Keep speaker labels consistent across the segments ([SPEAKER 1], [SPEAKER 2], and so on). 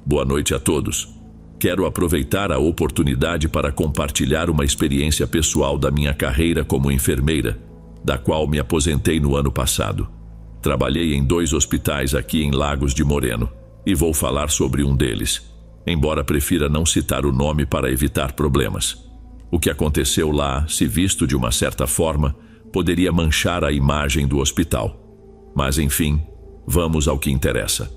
[SPEAKER 1] Boa noite a todos. Quero aproveitar a oportunidade para compartilhar uma experiência pessoal da minha carreira como enfermeira, da qual me aposentei no ano passado. Trabalhei em 2 hospitais aqui em Lagos de Moreno, e vou falar sobre um deles, embora prefira não citar o nome para evitar problemas. O que aconteceu lá, se visto de uma certa forma, poderia manchar a imagem do hospital. Mas enfim, vamos ao que interessa.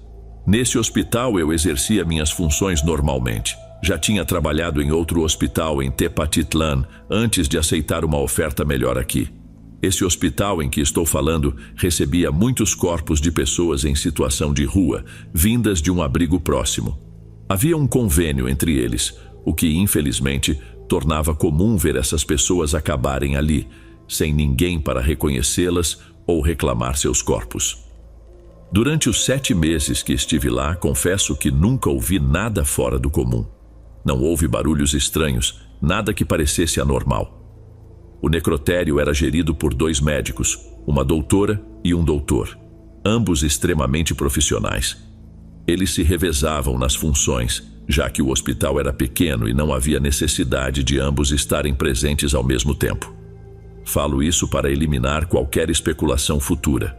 [SPEAKER 1] Nesse hospital eu exercia minhas funções normalmente. Já tinha trabalhado em outro hospital em Tepatitlan antes de aceitar uma oferta melhor aqui. Esse hospital em que estou falando recebia muitos corpos de pessoas em situação de rua, vindas de um abrigo próximo. Havia um convênio entre eles, o que infelizmente tornava comum ver essas pessoas acabarem ali, sem ninguém para reconhecê-las ou reclamar seus corpos. Durante os 7 meses que estive lá, confesso que nunca ouvi nada fora do comum. Não houve barulhos estranhos, nada que parecesse anormal. O necrotério era gerido por 2 médicos, uma doutora e um doutor, ambos extremamente profissionais. Eles se revezavam nas funções, já que o hospital era pequeno e não havia necessidade de ambos estarem presentes ao mesmo tempo. Falo isso para eliminar qualquer especulação futura.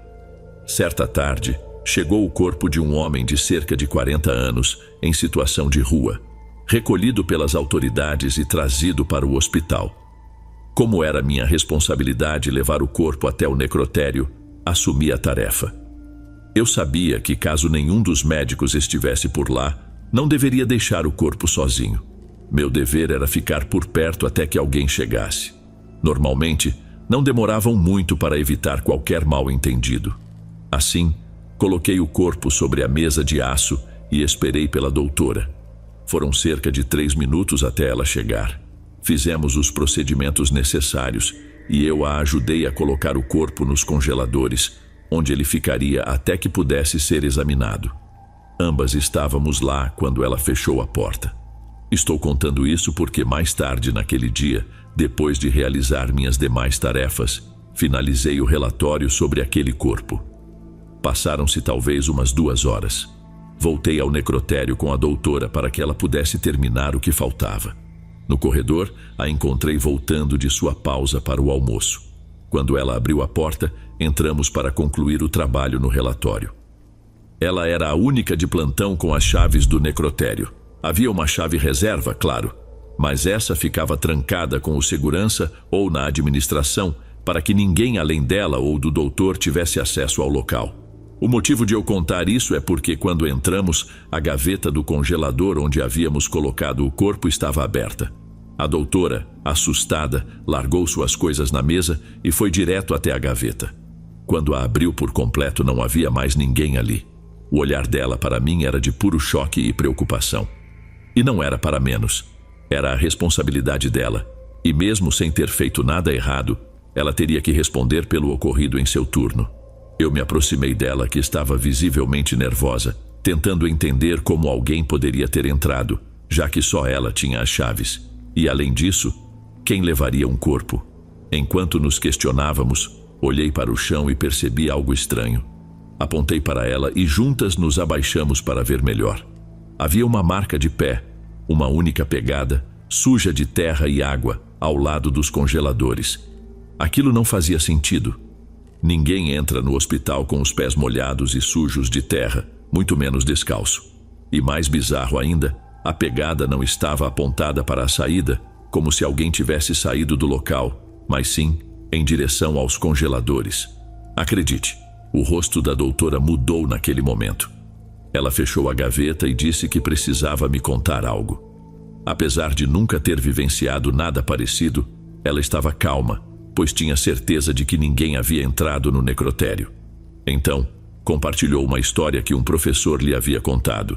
[SPEAKER 1] Certa tarde, chegou o corpo de um homem de cerca de 40 anos, em situação de rua, recolhido pelas autoridades e trazido para o hospital. Como era minha responsabilidade levar o corpo até o necrotério, assumi a tarefa. Eu sabia que caso nenhum dos médicos estivesse por lá, não deveria deixar o corpo sozinho. Meu dever era ficar por perto até que alguém chegasse. Normalmente, não demoravam muito para evitar qualquer mal-entendido. Assim, coloquei o corpo sobre a mesa de aço e esperei pela doutora. Foram cerca de 3 minutos até ela chegar. Fizemos os procedimentos necessários e eu a ajudei a colocar o corpo nos congeladores, onde ele ficaria até que pudesse ser examinado. Ambas estávamos lá quando ela fechou a porta. Estou contando isso porque mais tarde naquele dia, depois de realizar minhas demais tarefas, finalizei o relatório sobre aquele corpo. Passaram-se talvez umas 2 horas. Voltei ao necrotério com a doutora para que ela pudesse terminar o que faltava. No corredor, a encontrei voltando de sua pausa para o almoço. Quando ela abriu a porta, entramos para concluir o trabalho no relatório. Ela era a única de plantão com as chaves do necrotério. Havia uma chave reserva, claro, mas essa ficava trancada com o segurança ou na administração para que ninguém além dela ou do doutor tivesse acesso ao local. O motivo de eu contar isso é porque quando entramos, a gaveta do congelador onde havíamos colocado o corpo estava aberta. A doutora, assustada, largou suas coisas na mesa e foi direto até a gaveta. Quando a abriu por completo, não havia mais ninguém ali. O olhar dela para mim era de puro choque e preocupação. E não era para menos. Era a responsabilidade dela. E mesmo sem ter feito nada errado, ela teria que responder pelo ocorrido em seu turno. Eu me aproximei dela, que estava visivelmente nervosa, tentando entender como alguém poderia ter entrado, já que só ela tinha as chaves. E além disso, quem levaria um corpo? Enquanto nos questionávamos, olhei para o chão e percebi algo estranho. Apontei para ela e juntas nos abaixamos para ver melhor. Havia uma marca de pé, uma única pegada, suja de terra e água, ao lado dos congeladores. Aquilo não fazia sentido. Ninguém entra no hospital com os pés molhados e sujos de terra, muito menos descalço. E mais bizarro ainda, a pegada não estava apontada para a saída, como se alguém tivesse saído do local, mas sim em direção aos congeladores. Acredite, o rosto da doutora mudou naquele momento. Ela fechou a gaveta e disse que precisava me contar algo. Apesar de nunca ter vivenciado nada parecido, ela estava calma, pois tinha certeza de que ninguém havia entrado no necrotério. Então, compartilhou uma história que um professor lhe havia contado.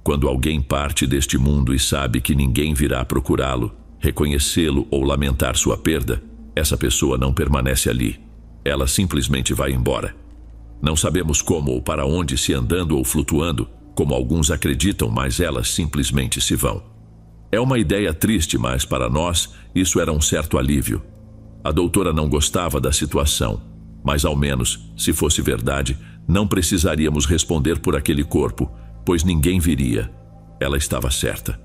[SPEAKER 1] Quando alguém parte deste mundo e sabe que ninguém virá procurá-lo, reconhecê-lo ou lamentar sua perda, essa pessoa não permanece ali. Ela simplesmente vai embora. Não sabemos como ou para onde, se andando ou flutuando, como alguns acreditam, mas elas simplesmente se vão. É uma ideia triste, mas para nós isso era um certo alívio. A doutora não gostava da situação, mas ao menos, se fosse verdade, não precisaríamos responder por aquele corpo, pois ninguém viria. Ela estava certa.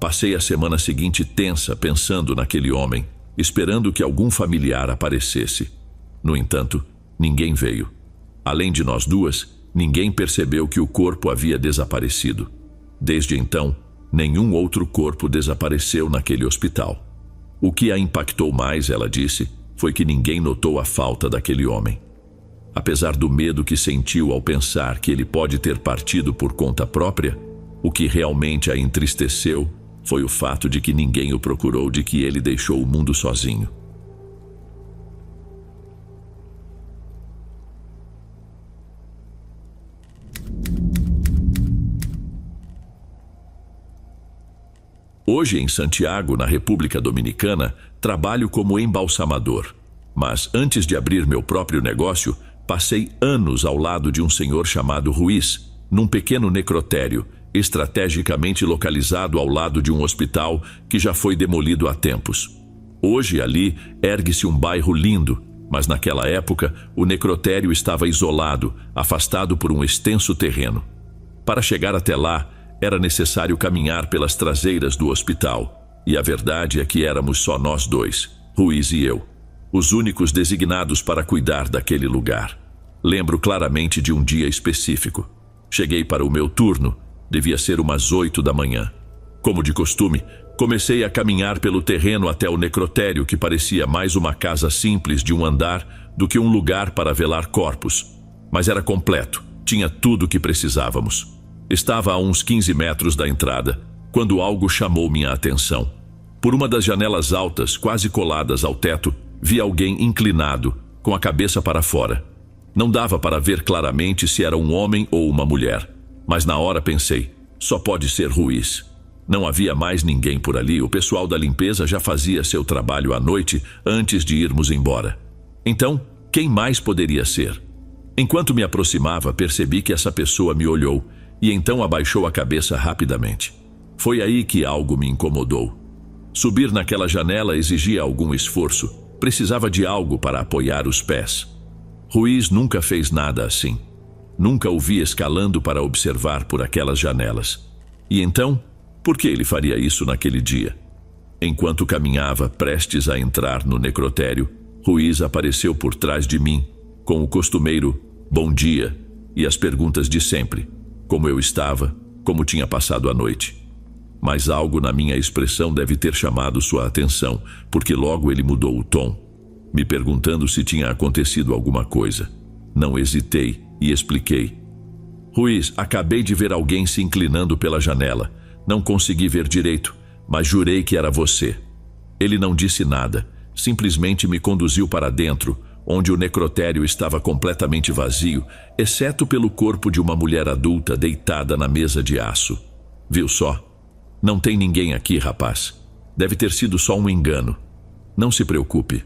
[SPEAKER 1] Passei a semana seguinte tensa, pensando naquele homem, esperando que algum familiar aparecesse. No entanto, ninguém veio. Além de nós duas, ninguém percebeu que o corpo havia desaparecido. Desde então, nenhum outro corpo desapareceu naquele hospital. O que a impactou mais, ela disse, foi que ninguém notou a falta daquele homem. Apesar do medo que sentiu ao pensar que ele pode ter partido por conta própria, o que realmente a entristeceu foi o fato de que ninguém o procurou, de que ele deixou o mundo sozinho. Hoje, em Santiago, na República Dominicana, trabalho como embalsamador. Mas antes de abrir meu próprio negócio, passei anos ao lado de um senhor chamado Ruiz, num pequeno necrotério, estrategicamente localizado ao lado de um hospital que já foi demolido há tempos. Hoje, ali, ergue-se um bairro lindo, mas naquela época, o necrotério estava isolado, afastado por um extenso terreno. Para chegar até lá, era necessário caminhar pelas traseiras do hospital, e a verdade é que éramos só nós dois, Ruiz e eu, os únicos designados para cuidar daquele lugar. Lembro claramente de um dia específico. Cheguei para o meu turno, devia ser umas 8 da manhã. Como de costume, comecei a caminhar pelo terreno até o necrotério, que parecia mais uma casa simples de um andar do que um lugar para velar corpos. Mas era completo, tinha tudo o que precisávamos. Estava a uns 15 metros da entrada, quando algo chamou minha atenção. Por uma das janelas altas, quase coladas ao teto, vi alguém inclinado, com a cabeça para fora. Não dava para ver claramente se era um homem ou uma mulher, mas na hora pensei, só pode ser Ruiz. Não havia mais ninguém por ali, o pessoal da limpeza já fazia seu trabalho à noite antes de irmos embora. Então, quem mais poderia ser? Enquanto me aproximava, percebi que essa pessoa me olhou, e então abaixou a cabeça rapidamente. Foi aí que algo me incomodou. Subir naquela janela exigia algum esforço, precisava de algo para apoiar os pés. Ruiz nunca fez nada assim. Nunca o vi escalando para observar por aquelas janelas. E então, por que ele faria isso naquele dia? Enquanto caminhava, prestes a entrar no necrotério, Ruiz apareceu por trás de mim, com o costumeiro "bom dia" e as perguntas de sempre. Como eu estava, como tinha passado a noite. Mas algo na minha expressão deve ter chamado sua atenção, porque logo ele mudou o tom, me perguntando se tinha acontecido alguma coisa. Não hesitei e expliquei. Ruiz, acabei de ver alguém se inclinando pela janela. Não consegui ver direito, mas jurei que era você. Ele não disse nada, simplesmente me conduziu para dentro, onde o necrotério estava completamente vazio, exceto pelo corpo de uma mulher adulta deitada na mesa de aço. Viu só? Não tem ninguém aqui, rapaz. Deve ter sido só um engano. Não se preocupe.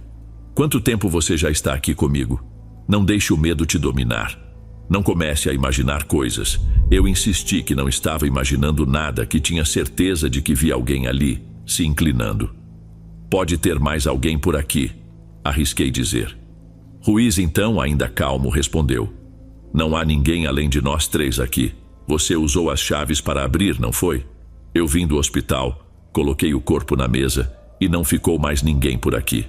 [SPEAKER 1] Quanto tempo você já está aqui comigo? Não deixe o medo te dominar. Não comece a imaginar coisas. Eu insisti que não estava imaginando nada, que tinha certeza de que vi alguém ali, se inclinando. Pode ter mais alguém por aqui, arrisquei dizer. Ruiz, então, ainda calmo, respondeu. Não há ninguém além de nós três aqui. Você usou as chaves para abrir, não foi? Eu vim do hospital, coloquei o corpo na mesa e não ficou mais ninguém por aqui.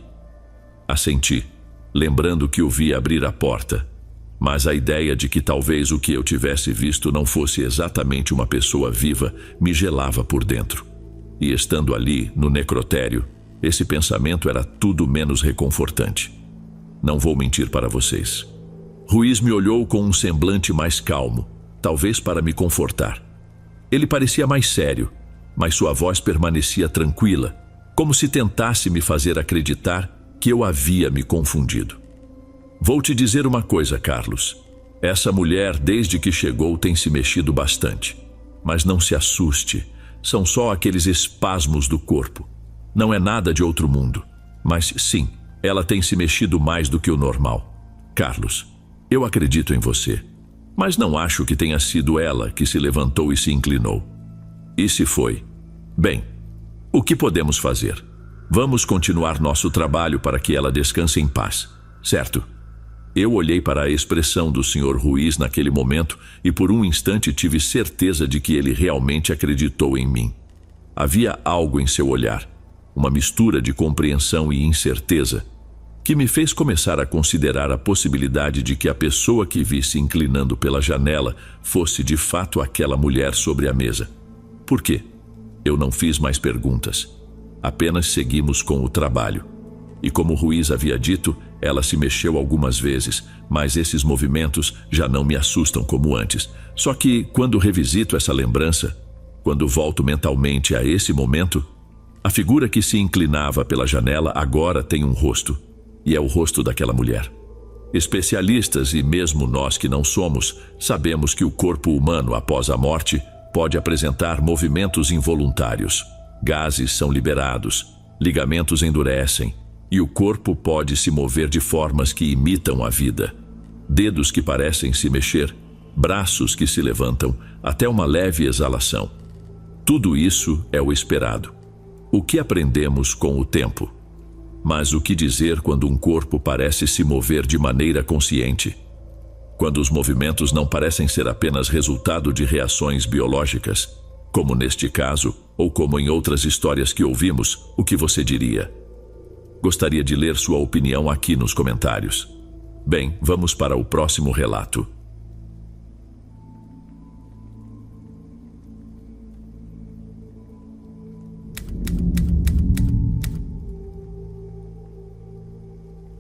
[SPEAKER 1] Assenti, lembrando que o vi abrir a porta. Mas a ideia de que talvez o que eu tivesse visto não fosse exatamente uma pessoa viva me gelava por dentro. E estando ali, no necrotério, esse pensamento era tudo menos reconfortante. Não vou mentir para vocês. Ruiz me olhou com um semblante mais calmo, talvez para me confortar. Ele parecia mais sério, mas sua voz permanecia tranquila, como se tentasse me fazer acreditar que eu havia me confundido. Vou te dizer uma coisa, Carlos. Essa mulher, desde que chegou, tem se mexido bastante. Mas não se assuste, são só aqueles espasmos do corpo. Não é nada de outro mundo. Mas sim, ela tem se mexido mais do que o normal. Carlos, eu acredito em você, mas não acho que tenha sido ela que se levantou e se inclinou. E se foi? Bem, o que podemos fazer? Vamos continuar nosso trabalho para que ela descanse em paz, certo? Eu olhei para a expressão do Sr. Ruiz naquele momento e por um instante tive certeza de que ele realmente acreditou em mim. Havia algo em seu olhar, uma mistura de compreensão e incerteza, que me fez começar a considerar a possibilidade de que a pessoa que vi se inclinando pela janela fosse de fato aquela mulher sobre a mesa. Por quê? Eu não fiz mais perguntas. Apenas seguimos com o trabalho. E como Ruiz havia dito, ela se mexeu algumas vezes, mas esses movimentos já não me assustam como antes. Só que, quando revisito essa lembrança, quando volto mentalmente a esse momento, a figura que se inclinava pela janela agora tem um rosto, e é o rosto daquela mulher. Especialistas, e mesmo nós que não somos, sabemos que o corpo humano após a morte pode apresentar movimentos involuntários. Gases são liberados, ligamentos endurecem, e o corpo pode se mover de formas que imitam a vida. Dedos que parecem se mexer, braços que se levantam, até uma leve exalação. Tudo isso é o esperado. O que aprendemos com o tempo? Mas o que dizer quando um corpo parece se mover de maneira consciente? Quando os movimentos não parecem ser apenas resultado de reações biológicas, como neste caso, ou como em outras histórias que ouvimos, o que você diria? Gostaria de ler sua opinião aqui nos comentários. Bem, vamos para o próximo relato.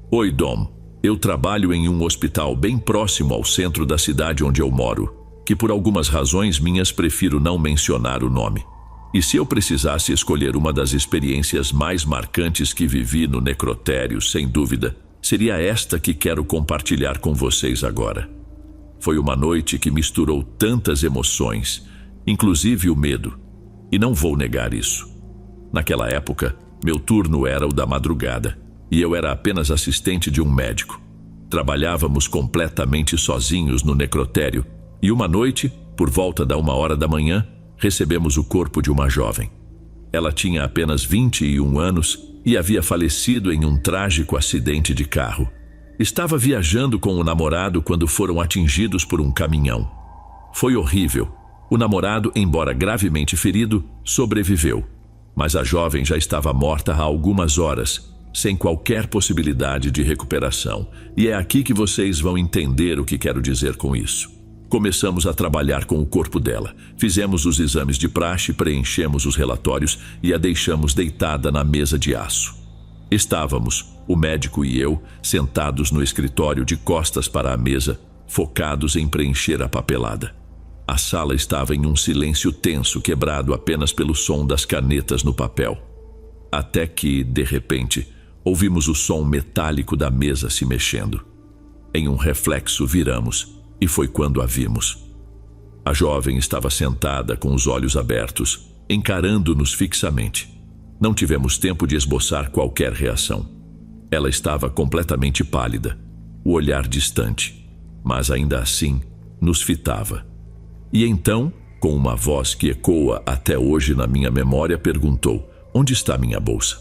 [SPEAKER 1] Oi, Dom. Eu trabalho em um hospital bem próximo ao centro da cidade onde eu moro, que por algumas razões minhas prefiro não mencionar o nome. E se eu precisasse escolher uma das experiências mais marcantes que vivi no necrotério, sem dúvida, seria esta que quero compartilhar com vocês agora. Foi uma noite que misturou tantas emoções, inclusive o medo, e não vou negar isso. Naquela época, meu turno era o da madrugada, e eu era apenas assistente de um médico. Trabalhávamos completamente sozinhos no necrotério, e uma noite, por volta da 1h da manhã, recebemos o corpo de uma jovem. Ela tinha apenas 21 anos e havia falecido em um trágico acidente de carro. Estava viajando com o namorado quando foram atingidos por um caminhão. Foi horrível. O namorado, embora gravemente ferido, sobreviveu. Mas a jovem já estava morta há algumas horas, sem qualquer possibilidade de recuperação. E é aqui que vocês vão entender o que quero dizer com isso. Começamos a trabalhar com o corpo dela. Fizemos os exames de praxe, preenchemos os relatórios e a deixamos deitada na mesa de aço. Estávamos, o médico e eu, sentados no escritório de costas para a mesa, focados em preencher a papelada. A sala estava em um silêncio tenso, quebrado apenas pelo som das canetas no papel. Até que, de repente, ouvimos o som metálico da mesa se mexendo. Em um reflexo viramos, e foi quando a vimos. A jovem estava sentada com os olhos abertos, encarando-nos fixamente. Não tivemos tempo de esboçar qualquer reação. Ela estava completamente pálida, o olhar distante, mas ainda assim nos fitava. E então, com uma voz que ecoa até hoje na minha memória, perguntou: "Onde está minha bolsa?"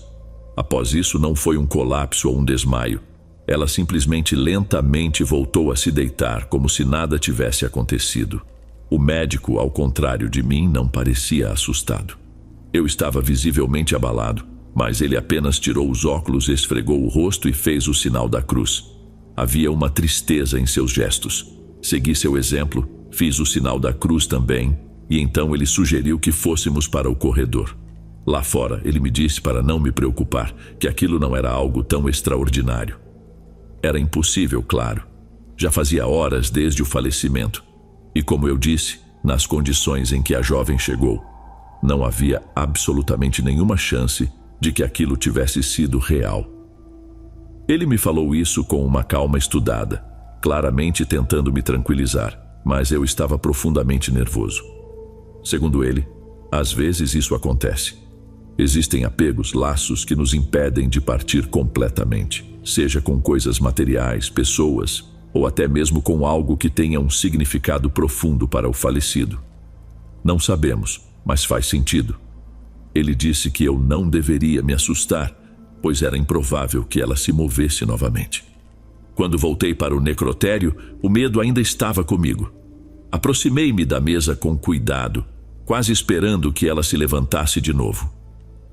[SPEAKER 1] Após isso, não foi um colapso ou um desmaio. Ela simplesmente lentamente voltou a se deitar como se nada tivesse acontecido. O médico, ao contrário de mim, não parecia assustado. Eu estava visivelmente abalado, mas ele apenas tirou os óculos, esfregou o rosto e fez o sinal da cruz. Havia uma tristeza em seus gestos. Segui seu exemplo, fiz o sinal da cruz também, e então ele sugeriu que fôssemos para o corredor. Lá fora, ele me disse para não me preocupar, que aquilo não era algo tão extraordinário. Era impossível, claro. Já fazia horas desde o falecimento. E como eu disse, nas condições em que a jovem chegou, não havia absolutamente nenhuma chance de que aquilo tivesse sido real. Ele me falou isso com uma calma estudada, claramente tentando me tranquilizar, mas eu estava profundamente nervoso. Segundo ele, às vezes isso acontece. Existem apegos, laços que nos impedem de partir completamente, seja com coisas materiais, pessoas, ou até mesmo com algo que tenha um significado profundo para o falecido. Não sabemos, mas faz sentido. Ele disse que eu não deveria me assustar, pois era improvável que ela se movesse novamente. Quando voltei para o necrotério, o medo ainda estava comigo. Aproximei-me da mesa com cuidado, quase esperando que ela se levantasse de novo.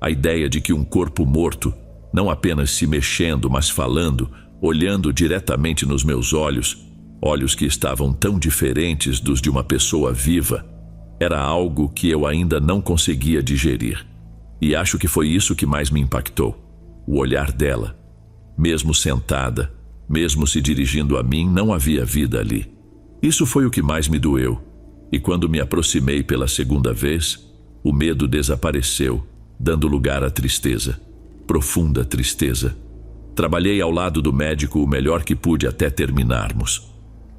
[SPEAKER 1] A ideia de que um corpo morto, não apenas se mexendo, mas falando, olhando diretamente nos meus olhos, olhos que estavam tão diferentes dos de uma pessoa viva, era algo que eu ainda não conseguia digerir. E acho que foi isso que mais me impactou. O olhar dela. Mesmo sentada, mesmo se dirigindo a mim, não havia vida ali. Isso foi o que mais me doeu. E quando me aproximei pela segunda vez, o medo desapareceu, dando lugar à tristeza. Profunda tristeza. Trabalhei ao lado do médico o melhor que pude até terminarmos.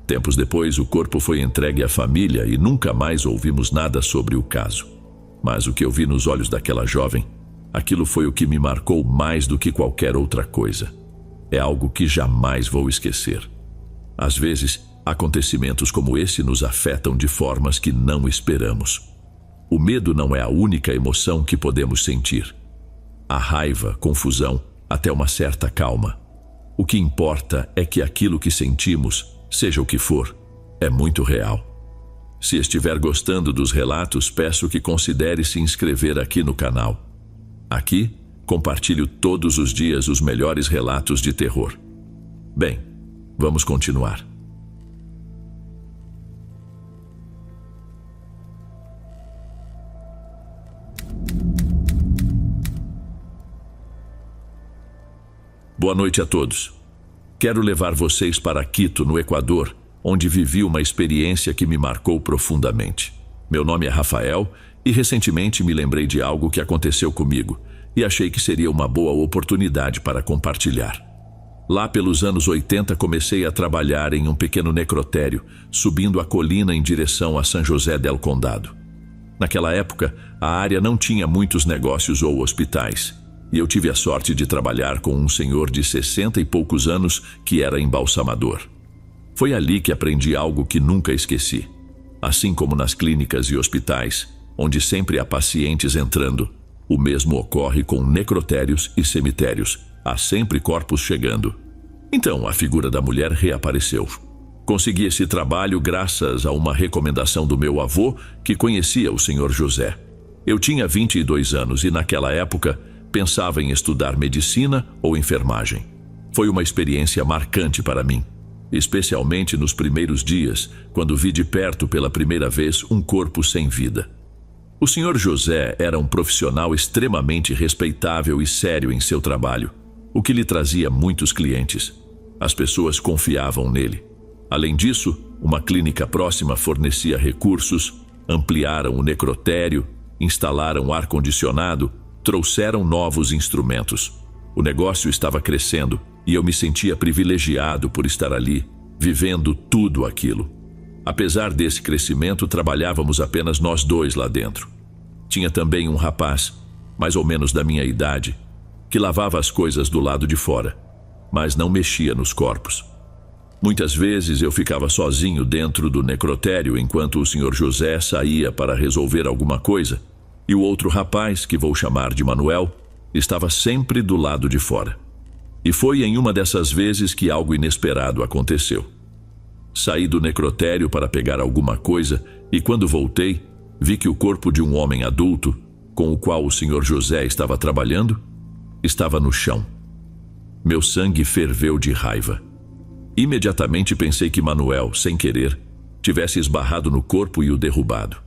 [SPEAKER 1] Tempos depois, o corpo foi entregue à família e nunca mais ouvimos nada sobre o caso. Mas o que eu vi nos olhos daquela jovem, aquilo foi o que me marcou mais do que qualquer outra coisa. É algo que jamais vou esquecer. Às vezes, acontecimentos como esse nos afetam de formas que não esperamos. O medo não é a única emoção que podemos sentir. A raiva, confusão, até uma certa calma. O que importa é que aquilo que sentimos, seja o que for, é muito real. Se estiver gostando dos relatos, peço que considere se inscrever aqui no canal. Aqui, compartilho todos os dias os melhores relatos de terror. Bem, vamos continuar. Boa noite a todos. Quero levar vocês para Quito, no Equador, onde vivi uma experiência que me marcou profundamente. Meu nome é Rafael e recentemente me lembrei de algo que aconteceu comigo e achei que seria uma boa oportunidade para compartilhar. Lá pelos anos 80 comecei a trabalhar em um pequeno necrotério, subindo a colina em direção a São José del Condado. Naquela época, a área não tinha muitos negócios ou hospitais, e eu tive a sorte de trabalhar com um senhor de 60 e poucos anos que era embalsamador. Foi ali que aprendi algo que nunca esqueci. Assim como nas clínicas e hospitais, onde sempre há pacientes entrando, o mesmo ocorre com necrotérios e cemitérios. Há sempre corpos chegando. Então, a figura da mulher reapareceu. Consegui esse trabalho graças a uma recomendação do meu avô, que conhecia o Sr. José. Eu tinha 22 anos e, naquela época, pensava em estudar medicina ou enfermagem. Foi uma experiência marcante para mim, especialmente nos primeiros dias, quando vi de perto pela primeira vez um corpo sem vida. O Sr. José era um profissional extremamente respeitável e sério em seu trabalho, o que lhe trazia muitos clientes. As pessoas confiavam nele. Além disso, uma clínica próxima fornecia recursos, ampliaram o necrotério, instalaram ar-condicionado, trouxeram novos instrumentos. O negócio estava crescendo e eu me sentia privilegiado por estar ali, vivendo tudo aquilo. Apesar desse crescimento, trabalhávamos apenas nós dois lá dentro. Tinha também um rapaz, mais ou menos da minha idade, que lavava as coisas do lado de fora, mas não mexia nos corpos. Muitas vezes eu ficava sozinho dentro do necrotério enquanto o Sr. José saía para resolver alguma coisa, e o outro rapaz, que vou chamar de Manuel, estava sempre do lado de fora. E foi em uma dessas vezes que algo inesperado aconteceu. Saí do necrotério para pegar alguma coisa e, quando voltei, vi que o corpo de um homem adulto, com o qual o Sr. José estava trabalhando, estava no chão. Meu sangue ferveu de raiva. Imediatamente pensei que Manuel, sem querer, tivesse esbarrado no corpo e o derrubado.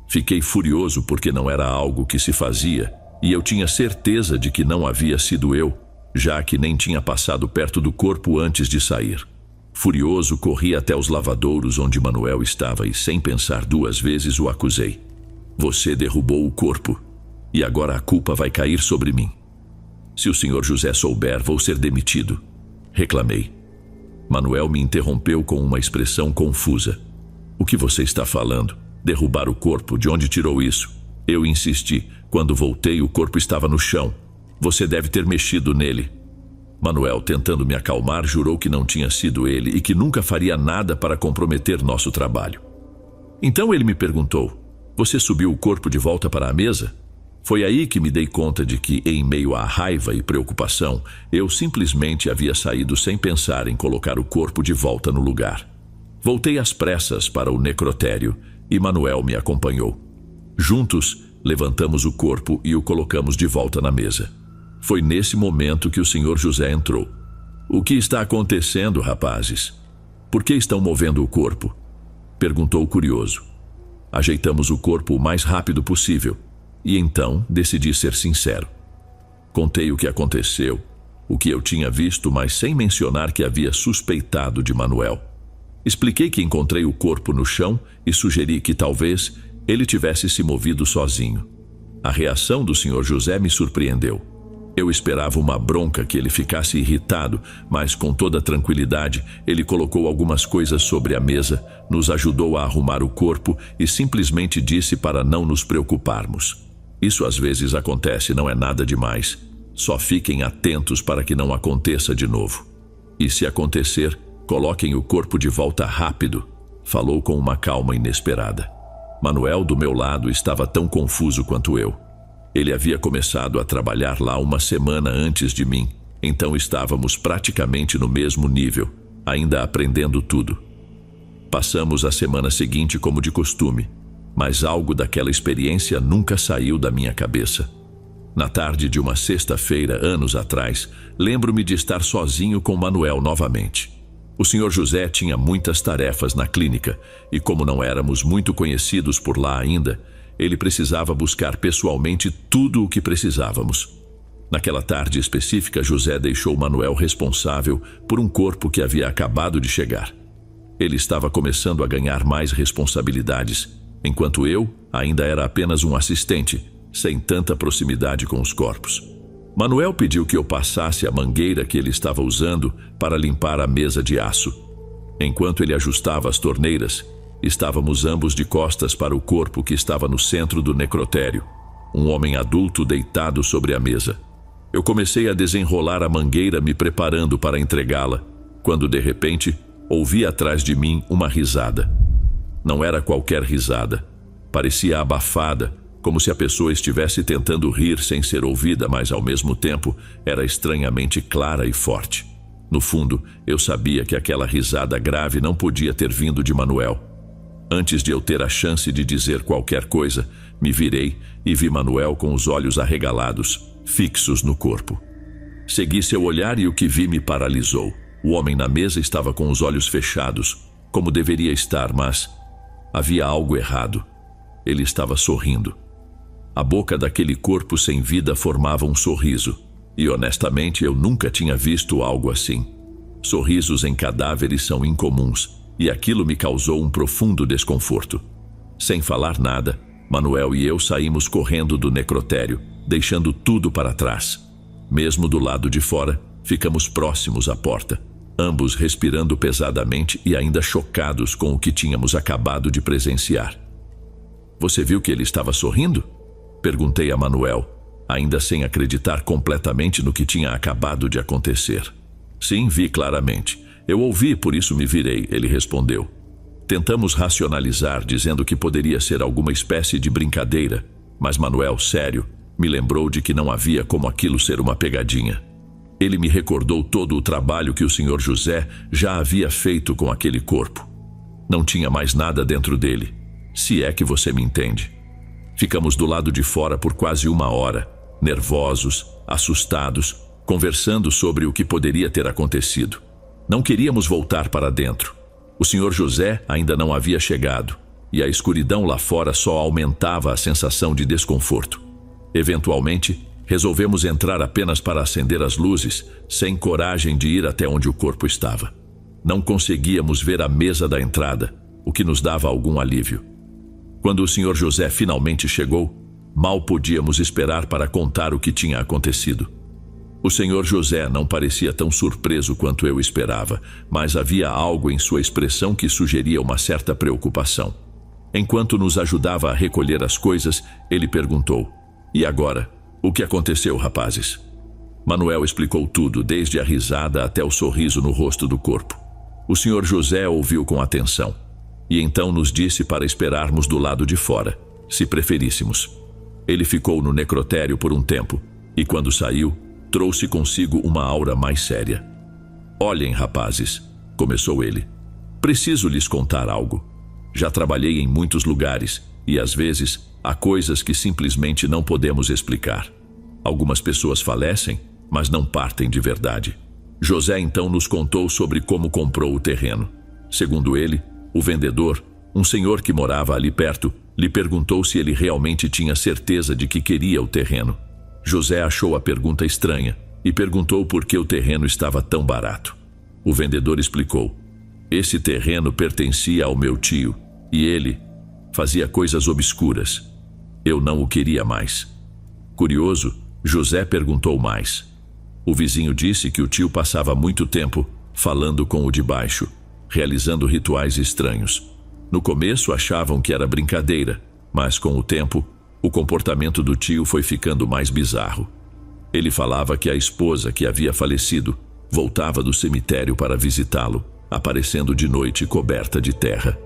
[SPEAKER 1] Fiquei furioso porque não era algo que se fazia e eu tinha certeza de que não havia sido eu, já que nem tinha passado perto do corpo antes de sair. Furioso, corri até os lavadouros onde Manuel estava e, sem pensar duas vezes, o acusei. Você derrubou o corpo e agora a culpa vai cair sobre mim. Se o Sr. José souber, vou ser demitido, reclamei. Manuel me interrompeu com uma expressão confusa. O que você está falando? Derrubar o corpo? De onde tirou isso? Eu insisti. Quando voltei, o corpo estava no chão. Você deve ter mexido nele. Manuel, tentando me acalmar, jurou que não tinha sido ele e que nunca faria nada para comprometer nosso trabalho. Então ele me perguntou: você subiu o corpo de volta para a mesa? Foi aí que me dei conta de que, em meio à raiva e preocupação, eu simplesmente havia saído sem pensar em colocar o corpo de volta no lugar. Voltei às pressas para o necrotério e Manuel me acompanhou. Juntos, levantamos o corpo e o colocamos de volta na mesa. Foi nesse momento que o Sr. José entrou. "O que está acontecendo, rapazes? Por que estão movendo o corpo?" perguntou curioso. Ajeitamos o corpo o mais rápido possível e então decidi ser sincero. Contei o que aconteceu, o que eu tinha visto, mas sem mencionar que havia suspeitado de Manuel. Expliquei que encontrei o corpo no chão e sugeri que talvez ele tivesse se movido sozinho. A reação do Sr. José me surpreendeu. Eu esperava uma bronca, que ele ficasse irritado, mas com toda tranquilidade ele colocou algumas coisas sobre a mesa, nos ajudou a arrumar o corpo e simplesmente disse para não nos preocuparmos. "Isso às vezes acontece, não é nada demais. Só fiquem atentos para que não aconteça de novo. E se acontecer, coloquem o corpo de volta rápido", falou com uma calma inesperada. Manuel, do meu lado, estava tão confuso quanto eu. Ele havia começado a trabalhar lá uma semana antes de mim, então estávamos praticamente no mesmo nível, ainda aprendendo tudo. Passamos a semana seguinte como de costume, mas algo daquela experiência nunca saiu da minha cabeça. Na tarde de uma sexta-feira, anos atrás, lembro-me de estar sozinho com Manuel novamente. O Sr. José tinha muitas tarefas na clínica e, como não éramos muito conhecidos por lá ainda, ele precisava buscar pessoalmente tudo o que precisávamos. Naquela tarde específica, José deixou Manuel responsável por um corpo que havia acabado de chegar. Ele estava começando a ganhar mais responsabilidades, enquanto eu ainda era apenas um assistente, sem tanta proximidade com os corpos. Manuel pediu que eu passasse a mangueira que ele estava usando para limpar a mesa de aço. Enquanto ele ajustava as torneiras, estávamos ambos de costas para o corpo que estava no centro do necrotério, um homem adulto deitado sobre a mesa. Eu comecei a desenrolar a mangueira, me preparando para entregá-la, quando de repente ouvi atrás de mim uma risada. Não era qualquer risada, parecia abafada, como se a pessoa estivesse tentando rir sem ser ouvida, mas ao mesmo tempo era estranhamente clara e forte. No fundo, eu sabia que aquela risada grave não podia ter vindo de Manuel. Antes de eu ter a chance de dizer qualquer coisa, me virei e vi Manuel com os olhos arregalados, fixos no corpo. Segui seu olhar e o que vi me paralisou. O homem na mesa estava com os olhos fechados, como deveria estar, mas havia algo errado. Ele estava sorrindo. A boca daquele corpo sem vida formava um sorriso, e honestamente eu nunca tinha visto algo assim. Sorrisos em cadáveres são incomuns, e aquilo me causou um profundo desconforto. Sem falar nada, Manuel e eu saímos correndo do necrotério, deixando tudo para trás. Mesmo do lado de fora, ficamos próximos à porta, ambos respirando pesadamente e ainda chocados com o que tínhamos acabado de presenciar. "Você viu que ele estava sorrindo?" perguntei a Manuel, ainda sem acreditar completamente no que tinha acabado de acontecer. "Sim, vi claramente. Eu ouvi, por isso me virei", ele respondeu. Tentamos racionalizar, dizendo que poderia ser alguma espécie de brincadeira, mas Manuel, sério, me lembrou de que não havia como aquilo ser uma pegadinha. Ele me recordou todo o trabalho que o Sr. José já havia feito com aquele corpo. Não tinha mais nada dentro dele, se é que você me entende. Ficamos do lado de fora por quase uma hora, nervosos, assustados, conversando sobre o que poderia ter acontecido. Não queríamos voltar para dentro. O Sr. José ainda não havia chegado, e a escuridão lá fora só aumentava a sensação de desconforto. Eventualmente, resolvemos entrar apenas para acender as luzes, sem coragem de ir até onde o corpo estava. Não conseguíamos ver a mesa da entrada, o que nos dava algum alívio. Quando o Sr. José finalmente chegou, mal podíamos esperar para contar o que tinha acontecido. O Sr. José não parecia tão surpreso quanto eu esperava, mas havia algo em sua expressão que sugeria uma certa preocupação. Enquanto nos ajudava a recolher as coisas, ele perguntou: "E agora? O que aconteceu, rapazes?" Manuel explicou tudo, desde a risada até o sorriso no rosto do corpo. O Sr. José ouviu com atenção, e então nos disse para esperarmos do lado de fora, se preferíssemos. Ele ficou no necrotério por um tempo, e quando saiu, trouxe consigo uma aura mais séria. Olhem, rapazes, começou ele. Preciso lhes contar algo. Já trabalhei em muitos lugares, e às vezes há coisas que simplesmente não podemos explicar. Algumas pessoas falecem, mas não partem de verdade. José então nos contou sobre como comprou o terreno. Segundo ele, o vendedor, um senhor que morava ali perto, lhe perguntou se ele realmente tinha certeza de que queria o terreno. José achou a pergunta estranha e perguntou por que o terreno estava tão barato. O vendedor explicou: esse terreno pertencia ao meu tio, e ele fazia coisas obscuras. Eu não o queria mais. Curioso, José perguntou mais. O vizinho disse que o tio passava muito tempo falando com o de baixo, realizando rituais estranhos. No começo achavam que era brincadeira, mas com o tempo, o comportamento do tio foi ficando mais bizarro. Ele falava que a esposa que havia falecido voltava do cemitério para visitá-lo, aparecendo de noite coberta de terra.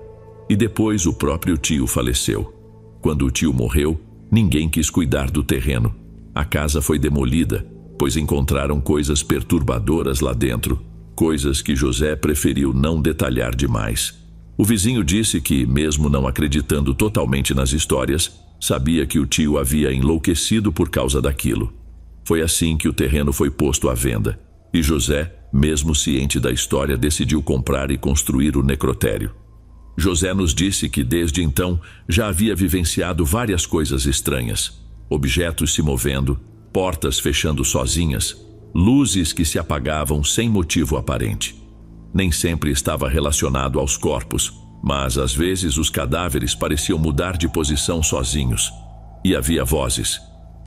[SPEAKER 1] E depois o próprio tio faleceu. Quando o tio morreu, ninguém quis cuidar do terreno. A casa foi demolida, pois encontraram coisas perturbadoras lá dentro, coisas que José preferiu não detalhar demais. O vizinho disse que, mesmo não acreditando totalmente nas histórias, sabia que o tio havia enlouquecido por causa daquilo. Foi assim que o terreno foi posto à venda, e José, mesmo ciente da história, decidiu comprar e construir o necrotério. José nos disse que desde então já havia vivenciado várias coisas estranhas: objetos se movendo, portas fechando sozinhas, luzes que se apagavam sem motivo aparente. Nem sempre estava relacionado aos corpos, mas às vezes os cadáveres pareciam mudar de posição sozinhos. E havia vozes: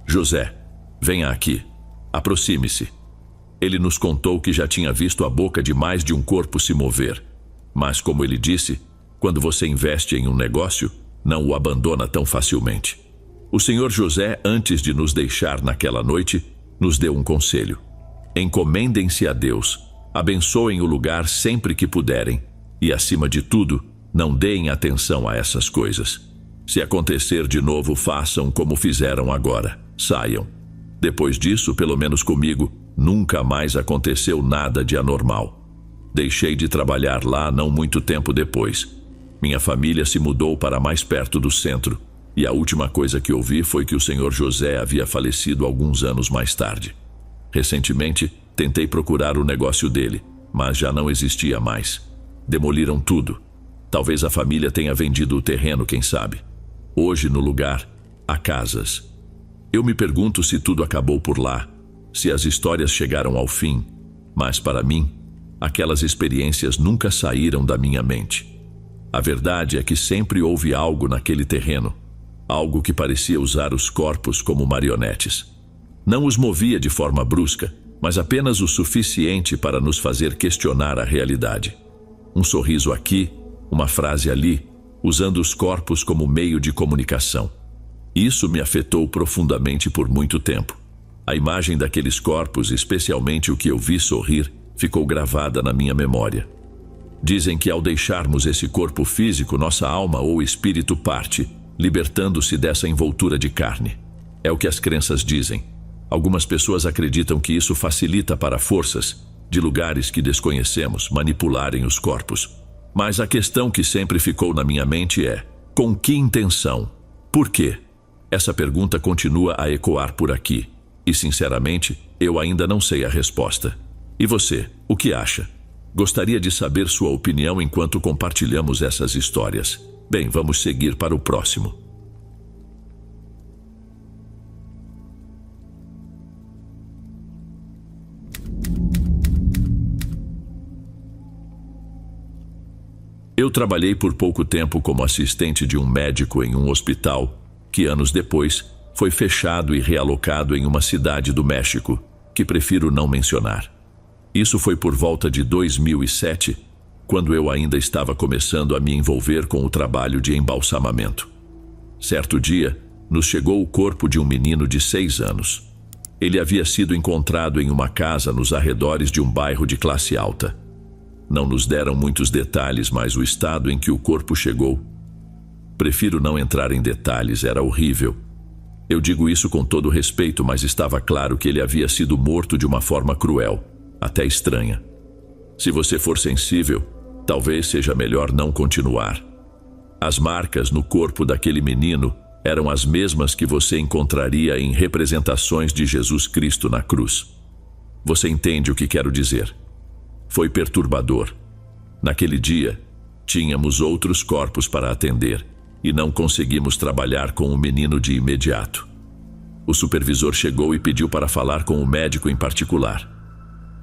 [SPEAKER 1] José, venha aqui, aproxime-se. Ele nos contou que já tinha visto a boca de mais de um corpo se mover. Mas, como ele disse, quando você investe em um negócio, não o abandona tão facilmente. O senhor José, antes de nos deixar naquela noite, nos deu um conselho: encomendem-se a Deus, abençoem o lugar sempre que puderem, e, acima de tudo, não deem atenção a essas coisas. Se acontecer de novo, façam como fizeram agora, saiam. Depois disso, pelo menos comigo, nunca mais aconteceu nada de anormal. Deixei de trabalhar lá não muito tempo depois. Minha família se mudou para mais perto do centro, e a última coisa que ouvi foi que o senhor José havia falecido alguns anos mais tarde. Recentemente, tentei procurar o negócio dele, mas já não existia mais. Demoliram tudo. Talvez a família tenha vendido o terreno, quem sabe. Hoje, no lugar, há casas. Eu me pergunto se tudo acabou por lá, se as histórias chegaram ao fim, mas para mim, aquelas experiências nunca saíram da minha mente. A verdade é que sempre houve algo naquele terreno, algo que parecia usar os corpos como marionetes. Não os movia de forma brusca, mas apenas o suficiente para nos fazer questionar a realidade. Um sorriso aqui, uma frase ali, usando os corpos como meio de comunicação. Isso me afetou profundamente por muito tempo. A imagem daqueles corpos, especialmente o que eu vi sorrir, ficou gravada na minha memória. Dizem que ao deixarmos esse corpo físico, nossa alma ou espírito parte, libertando-se dessa envoltura de carne. É o que as crenças dizem. Algumas pessoas acreditam que isso facilita para forças, de lugares que desconhecemos, manipularem os corpos. Mas a questão que sempre ficou na minha mente é: com que intenção? Por quê? Essa pergunta continua a ecoar por aqui. E, sinceramente, eu ainda não sei a resposta. E você, o que acha? Gostaria de saber sua opinião enquanto compartilhamos essas histórias. Bem, vamos seguir para o próximo. Eu trabalhei por pouco tempo como assistente de um médico em um hospital que, anos depois, foi fechado e realocado em uma cidade do México, que prefiro não mencionar. Isso foi por volta de 2007, quando eu ainda estava começando a me envolver com o trabalho de embalsamamento. Certo dia, nos chegou o corpo de um menino de 6 anos. Ele havia sido encontrado em uma casa nos arredores de um bairro de classe alta. Não nos deram muitos detalhes, mas o estado em que o corpo chegou, prefiro não entrar em detalhes, era horrível. Eu digo isso com todo respeito, mas estava claro que ele havia sido morto de uma forma cruel, até estranha. Se você for sensível, talvez seja melhor não continuar. As marcas no corpo daquele menino eram as mesmas que você encontraria em representações de Jesus Cristo na cruz. Você entende o que quero dizer? Foi perturbador. Naquele dia, tínhamos outros corpos para atender e não conseguimos trabalhar com o menino de imediato. O supervisor chegou e pediu para falar com o médico em particular.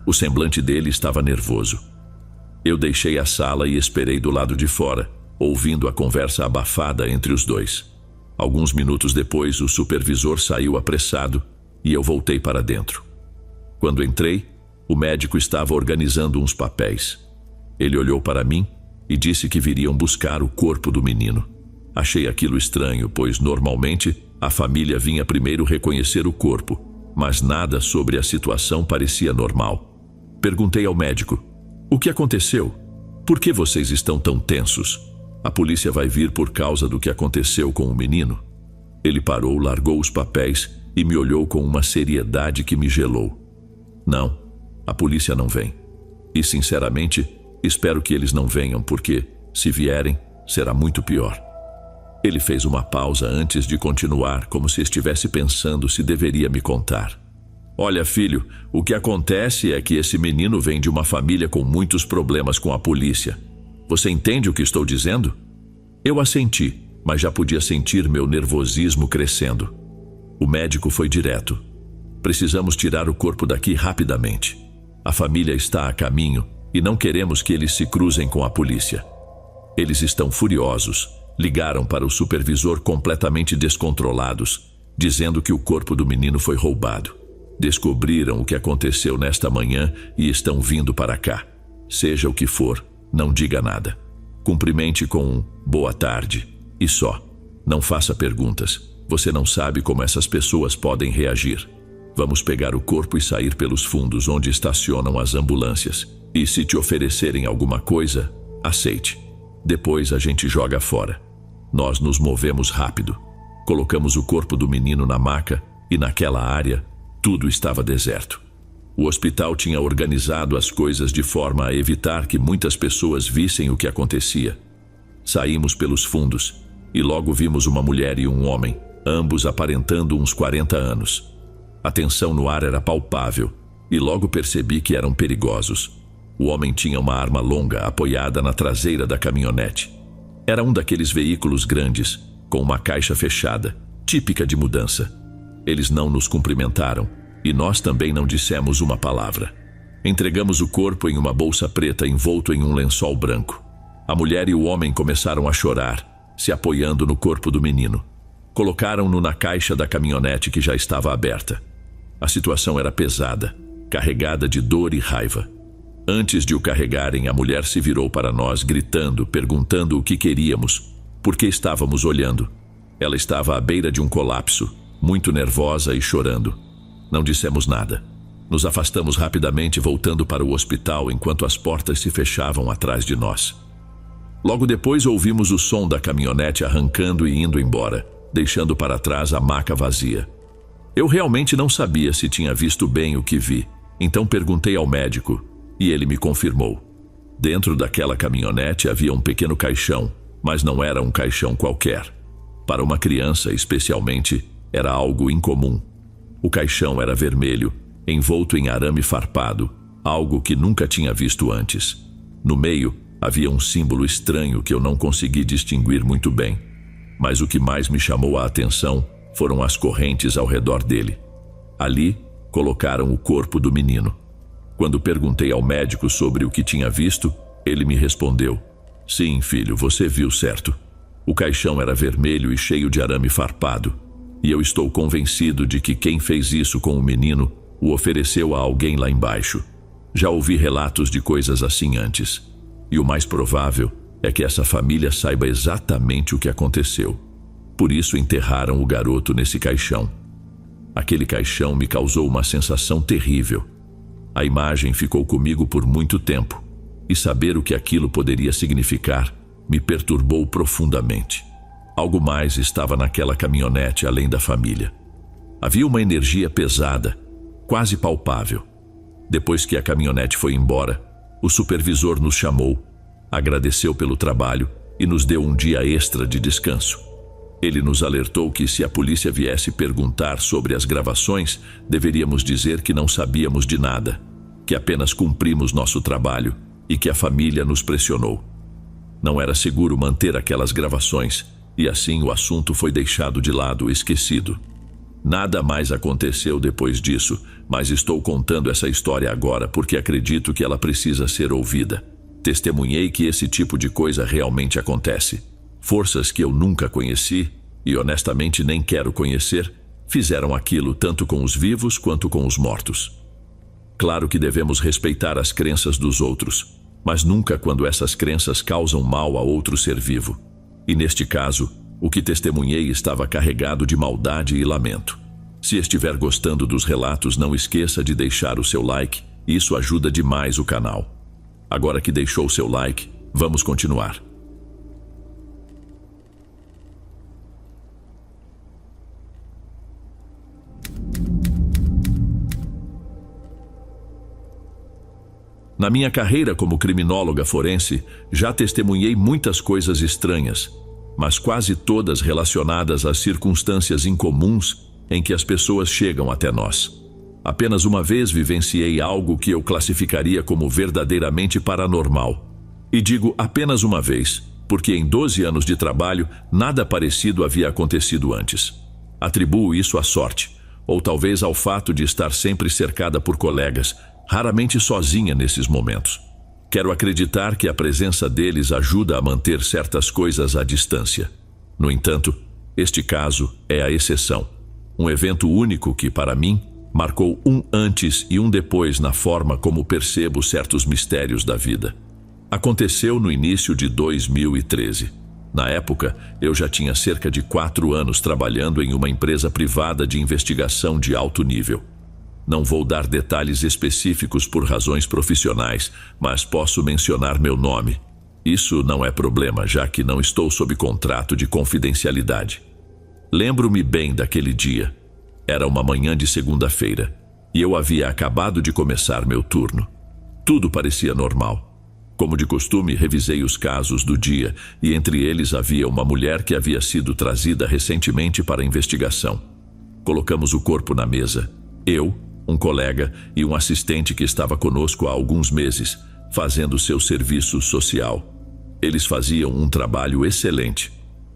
[SPEAKER 1] O semblante dele estava nervoso. Eu deixei a sala e esperei do lado de fora, ouvindo a conversa abafada entre os dois. Alguns minutos depois, o supervisor saiu apressado e eu voltei para dentro. Quando entrei, o médico estava organizando uns papéis. Ele olhou para mim e disse que viriam buscar o corpo do menino. Achei aquilo estranho, pois normalmente a família vinha primeiro reconhecer o corpo, mas nada sobre a situação parecia normal. Perguntei ao médico: "O que aconteceu? Por que vocês estão tão tensos? A polícia vai vir por causa do que aconteceu com o menino?" Ele parou, largou os papéis e me olhou com uma seriedade que me gelou. "Não, a polícia não vem. E, sinceramente, espero que eles não venham, porque, se vierem, será muito pior." Ele fez uma pausa antes de continuar, como se estivesse pensando se deveria me contar. "Olha, filho, o que acontece é que esse menino vem de uma família com muitos problemas com a polícia. Você entende o que estou dizendo?" Eu assenti, mas já podia sentir meu nervosismo crescendo. O médico foi direto: "Precisamos tirar o corpo daqui rapidamente. A família está a caminho e não queremos que eles se cruzem com a polícia. Eles estão furiosos. Ligaram para o supervisor completamente descontrolados, dizendo que o corpo do menino foi roubado. Descobriram o que aconteceu nesta manhã e estão vindo para cá. Seja o que for, não diga nada. Cumprimente com um boa tarde e só. Não faça perguntas. Você não sabe como essas pessoas podem reagir. Vamos pegar o corpo e sair pelos fundos onde estacionam as ambulâncias. E se te oferecerem alguma coisa, aceite. Depois a gente joga fora." Nós nos movemos rápido. Colocamos o corpo do menino na maca e naquela área tudo estava deserto. O hospital tinha organizado as coisas de forma a evitar que muitas pessoas vissem o que acontecia. Saímos pelos fundos e logo vimos uma mulher e um homem, ambos aparentando uns 40 anos. A tensão no ar era palpável e logo percebi que eram perigosos. O homem tinha uma arma longa apoiada na traseira da caminhonete. Era um daqueles veículos grandes, com uma caixa fechada, típica de mudança. Eles não nos cumprimentaram e nós também não dissemos uma palavra. Entregamos o corpo em uma bolsa preta envolto em um lençol branco. A mulher e o homem começaram a chorar, se apoiando no corpo do menino. Colocaram-no na caixa da caminhonete que já estava aberta. A situação era pesada, carregada de dor e raiva. Antes de o carregarem, a mulher se virou para nós, gritando, perguntando o que queríamos, por que estávamos olhando. Ela estava à beira de um colapso, muito nervosa e chorando. Não dissemos nada. Nos afastamos rapidamente, voltando para o hospital enquanto as portas se fechavam atrás de nós. Logo depois ouvimos o som da caminhonete arrancando e indo embora, deixando para trás a maca vazia. Eu realmente não sabia se tinha visto bem o que vi, então perguntei ao médico e ele me confirmou. Dentro daquela caminhonete havia um pequeno caixão, mas não era um caixão qualquer. Para uma criança, especialmente, era algo incomum. O caixão era vermelho, envolto em arame farpado, algo que nunca tinha visto antes. No meio, havia um símbolo estranho que eu não consegui distinguir muito bem. Mas o que mais me chamou a atenção foram as correntes ao redor dele. Ali, colocaram o corpo do menino. Quando perguntei ao médico sobre o que tinha visto, ele me respondeu: "Sim, filho, você viu certo. O caixão era vermelho e cheio de arame farpado. E eu estou convencido de que quem fez isso com o menino o ofereceu a alguém lá embaixo. Já ouvi relatos de coisas assim antes. E o mais provável é que essa família saiba exatamente o que aconteceu. Por isso enterraram o garoto nesse caixão. Aquele caixão me causou uma sensação terrível. A imagem ficou comigo por muito tempo, e saber o que aquilo poderia significar me perturbou profundamente. Algo mais estava naquela caminhonete além da família. Havia uma energia pesada, quase palpável. Depois que a caminhonete foi embora, o supervisor nos chamou, agradeceu pelo trabalho e nos deu um dia extra de descanso. Ele nos alertou que se a polícia viesse perguntar sobre as gravações, deveríamos dizer que não sabíamos de nada, que apenas cumprimos nosso trabalho e que a família nos pressionou. Não era seguro manter aquelas gravações e assim o assunto foi deixado de lado, esquecido. Nada mais aconteceu depois disso, mas estou contando essa história agora porque acredito que ela precisa ser ouvida. Testemunhei que esse tipo de coisa realmente acontece. Forças que eu nunca conheci, e honestamente nem quero conhecer, fizeram aquilo tanto com os vivos quanto com os mortos. Claro que devemos respeitar as crenças dos outros, mas nunca quando essas crenças causam mal a outro ser vivo. E neste caso, o que testemunhei estava carregado de maldade e lamento. Se estiver gostando dos relatos, não esqueça de deixar o seu like, isso ajuda demais o canal. Agora que deixou o seu like, vamos continuar. Na minha carreira como criminóloga forense, já testemunhei muitas coisas estranhas, mas quase todas relacionadas às circunstâncias incomuns em que as pessoas chegam até nós. Apenas uma vez vivenciei algo que eu classificaria como verdadeiramente paranormal. E digo apenas uma vez, porque em 12 anos de trabalho, nada parecido havia acontecido antes. Atribuo isso à sorte, ou talvez ao fato de estar sempre cercada por colegas, raramente sozinha nesses momentos. Quero acreditar que a presença deles ajuda a manter certas coisas à distância. No entanto, este caso é a exceção. Um evento único que, para mim, marcou um antes e um depois na forma como percebo certos mistérios da vida. Aconteceu no início de 2013. Na época, eu já tinha cerca de 4 anos trabalhando em uma empresa privada de investigação de alto nível. Não vou dar detalhes específicos por razões profissionais, mas posso mencionar meu nome. Isso não é problema, já que não estou sob contrato de confidencialidade. Lembro-me bem daquele dia. Era uma manhã de segunda-feira, e eu havia acabado de começar meu turno. Tudo parecia normal. Como de costume, revisei os casos do dia, e entre eles havia uma mulher que havia sido trazida recentemente para a investigação. Colocamos o corpo na mesa. Eu, um colega e um assistente que estava conosco há alguns meses, fazendo seu serviço social. Eles faziam um trabalho excelente.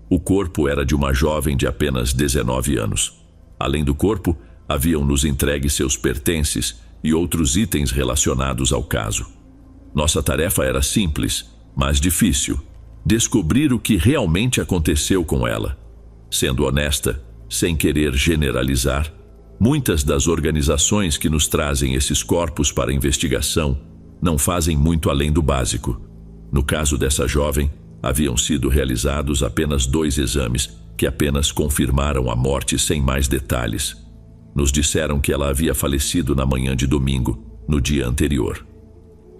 [SPEAKER 1] O corpo era de uma jovem de apenas 19 anos. Além do corpo, haviam-nos entregue seus pertences e outros itens relacionados ao caso. Nossa tarefa era simples, mas difícil: descobrir o que realmente aconteceu com ela. Sendo honesta, sem querer generalizar, muitas das organizações que nos trazem esses corpos para investigação não fazem muito além do básico. No caso dessa jovem, haviam sido realizados apenas 2 exames que apenas confirmaram a morte sem mais detalhes. Nos disseram que ela havia falecido na manhã de domingo, no dia anterior.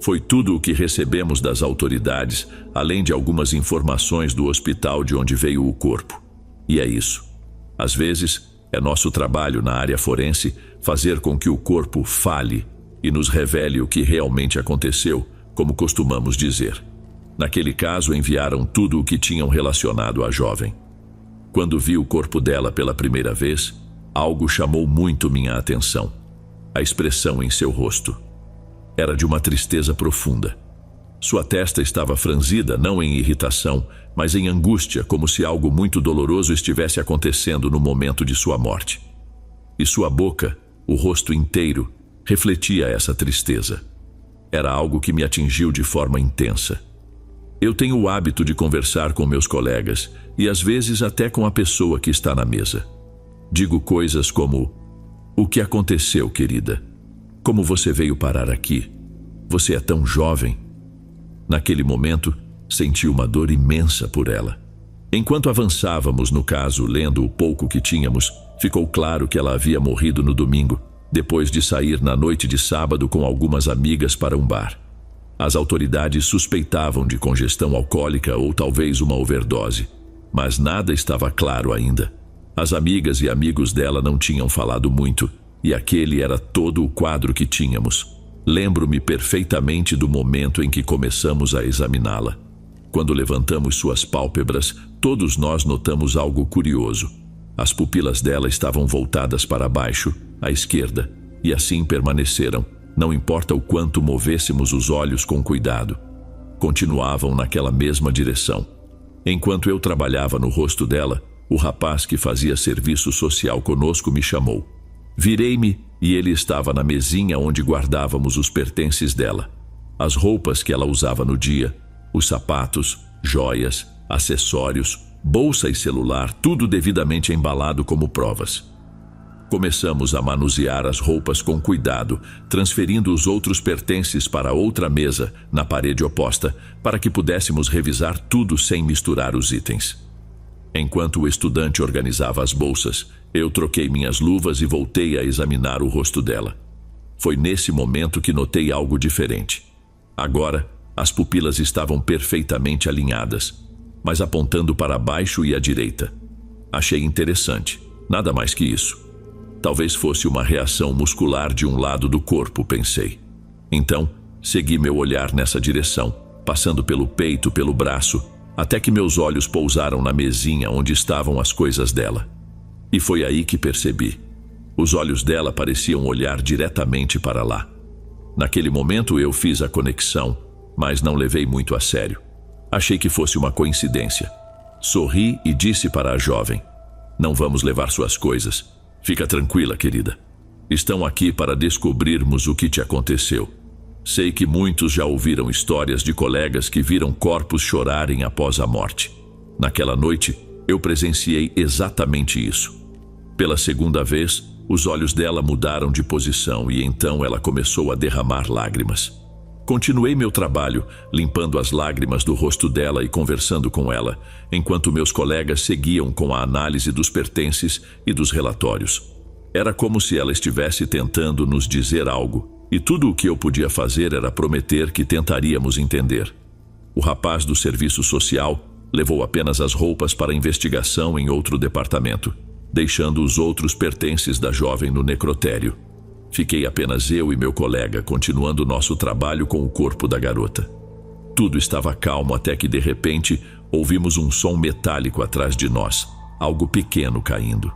[SPEAKER 1] Foi tudo o que recebemos das autoridades, além de algumas informações do hospital de onde veio o corpo. E é isso. Às vezes, é nosso trabalho na área forense fazer com que o corpo fale e nos revele o que realmente aconteceu, como costumamos dizer. Naquele caso, enviaram tudo o que tinham relacionado à jovem. Quando vi o corpo dela pela primeira vez, algo chamou muito minha atenção. A expressão em seu rosto. Era de uma tristeza profunda. Sua testa estava franzida, não em irritação, mas em angústia, como se algo muito doloroso estivesse acontecendo no momento de sua morte. E sua boca, o rosto inteiro, refletia essa tristeza. Era algo que me atingiu de forma intensa. Eu tenho o hábito de conversar com meus colegas e às vezes até com a pessoa que está na mesa. Digo coisas como: "O que aconteceu, querida? Como você veio parar aqui? Você é tão jovem." Naquele momento, senti uma dor imensa por ela. Enquanto avançávamos no caso, lendo o pouco que tínhamos, ficou claro que ela havia morrido no domingo, depois de sair na noite de sábado com algumas amigas para um bar. As autoridades suspeitavam de congestão alcoólica ou talvez uma overdose. mas nada estava claro ainda. As amigas e amigos dela não tinham falado muito, e aquele era todo o quadro que tínhamos. Lembro-me perfeitamente do momento em que começamos a examiná-la. Quando levantamos suas pálpebras, todos nós notamos algo curioso. As pupilas dela estavam voltadas para baixo, à esquerda, e assim permaneceram, não importa o quanto movêssemos os olhos com cuidado. Continuavam naquela mesma direção. Enquanto eu trabalhava no rosto dela, o rapaz que fazia serviço social conosco me chamou. Virei-me e ele estava na mesinha onde guardávamos os pertences dela. As roupas que ela usava no dia, os sapatos, joias, acessórios, bolsa e celular, tudo devidamente embalado como provas. Começamos a manusear as roupas com cuidado, transferindo os outros pertences para outra mesa, na parede oposta, para que pudéssemos revisar tudo sem misturar os itens. Enquanto o estudante organizava as bolsas, eu troquei minhas luvas e voltei a examinar o rosto dela. Foi nesse momento que notei algo diferente. Agora, as pupilas estavam perfeitamente alinhadas, mas apontando para baixo e à direita. Achei interessante, nada mais que isso. Talvez fosse uma reação muscular de um lado do corpo, pensei. Então, segui meu olhar nessa direção, passando pelo peito, pelo braço, até que meus olhos pousaram na mesinha onde estavam as coisas dela. E foi aí que percebi. Os olhos dela pareciam olhar diretamente para lá. Naquele momento eu fiz a conexão, mas não levei muito a sério. Achei que fosse uma coincidência. Sorri e disse para a jovem: "Não vamos levar suas coisas. Fica tranquila, querida. Estão aqui para descobrirmos o que te aconteceu. Sei que muitos já ouviram histórias de colegas que viram corpos chorarem após a morte. Naquela noite, eu presenciei exatamente isso. Pela segunda vez, os olhos dela mudaram de posição e então ela começou a derramar lágrimas. Continuei meu trabalho, limpando as lágrimas do rosto dela e conversando com ela, enquanto meus colegas seguiam com a análise dos pertences e dos relatórios. Era como se ela estivesse tentando nos dizer algo, e tudo o que eu podia fazer era prometer que tentaríamos entender. O rapaz do serviço social levou apenas as roupas para investigação em outro departamento, deixando os outros pertences da jovem no necrotério. Fiquei apenas eu e meu colega, continuando nosso trabalho com o corpo da garota. Tudo estava calmo até que, de repente, ouvimos um som metálico atrás de nós, algo pequeno caindo.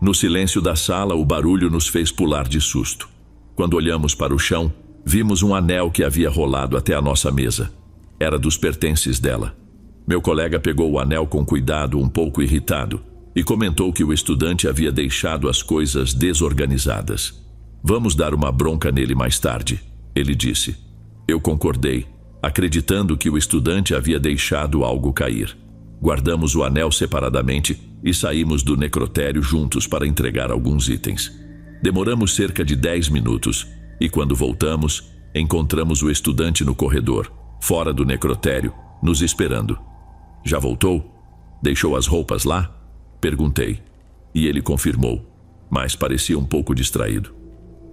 [SPEAKER 1] No silêncio da sala, o barulho nos fez pular de susto. Quando olhamos para o chão, vimos um anel que havia rolado até a nossa mesa. Era dos pertences dela. Meu colega pegou o anel com cuidado, um pouco irritado, e comentou que o estudante havia deixado as coisas desorganizadas. "Vamos dar uma bronca nele mais tarde", ele disse. Eu concordei, acreditando que o estudante havia deixado algo cair. Guardamos o anel separadamente e saímos do necrotério juntos para entregar alguns itens. Demoramos cerca de 10 minutos e, quando voltamos, encontramos o estudante no corredor, fora do necrotério, nos esperando. "Já voltou? Deixou as roupas lá?" perguntei. E ele confirmou, mas parecia um pouco distraído.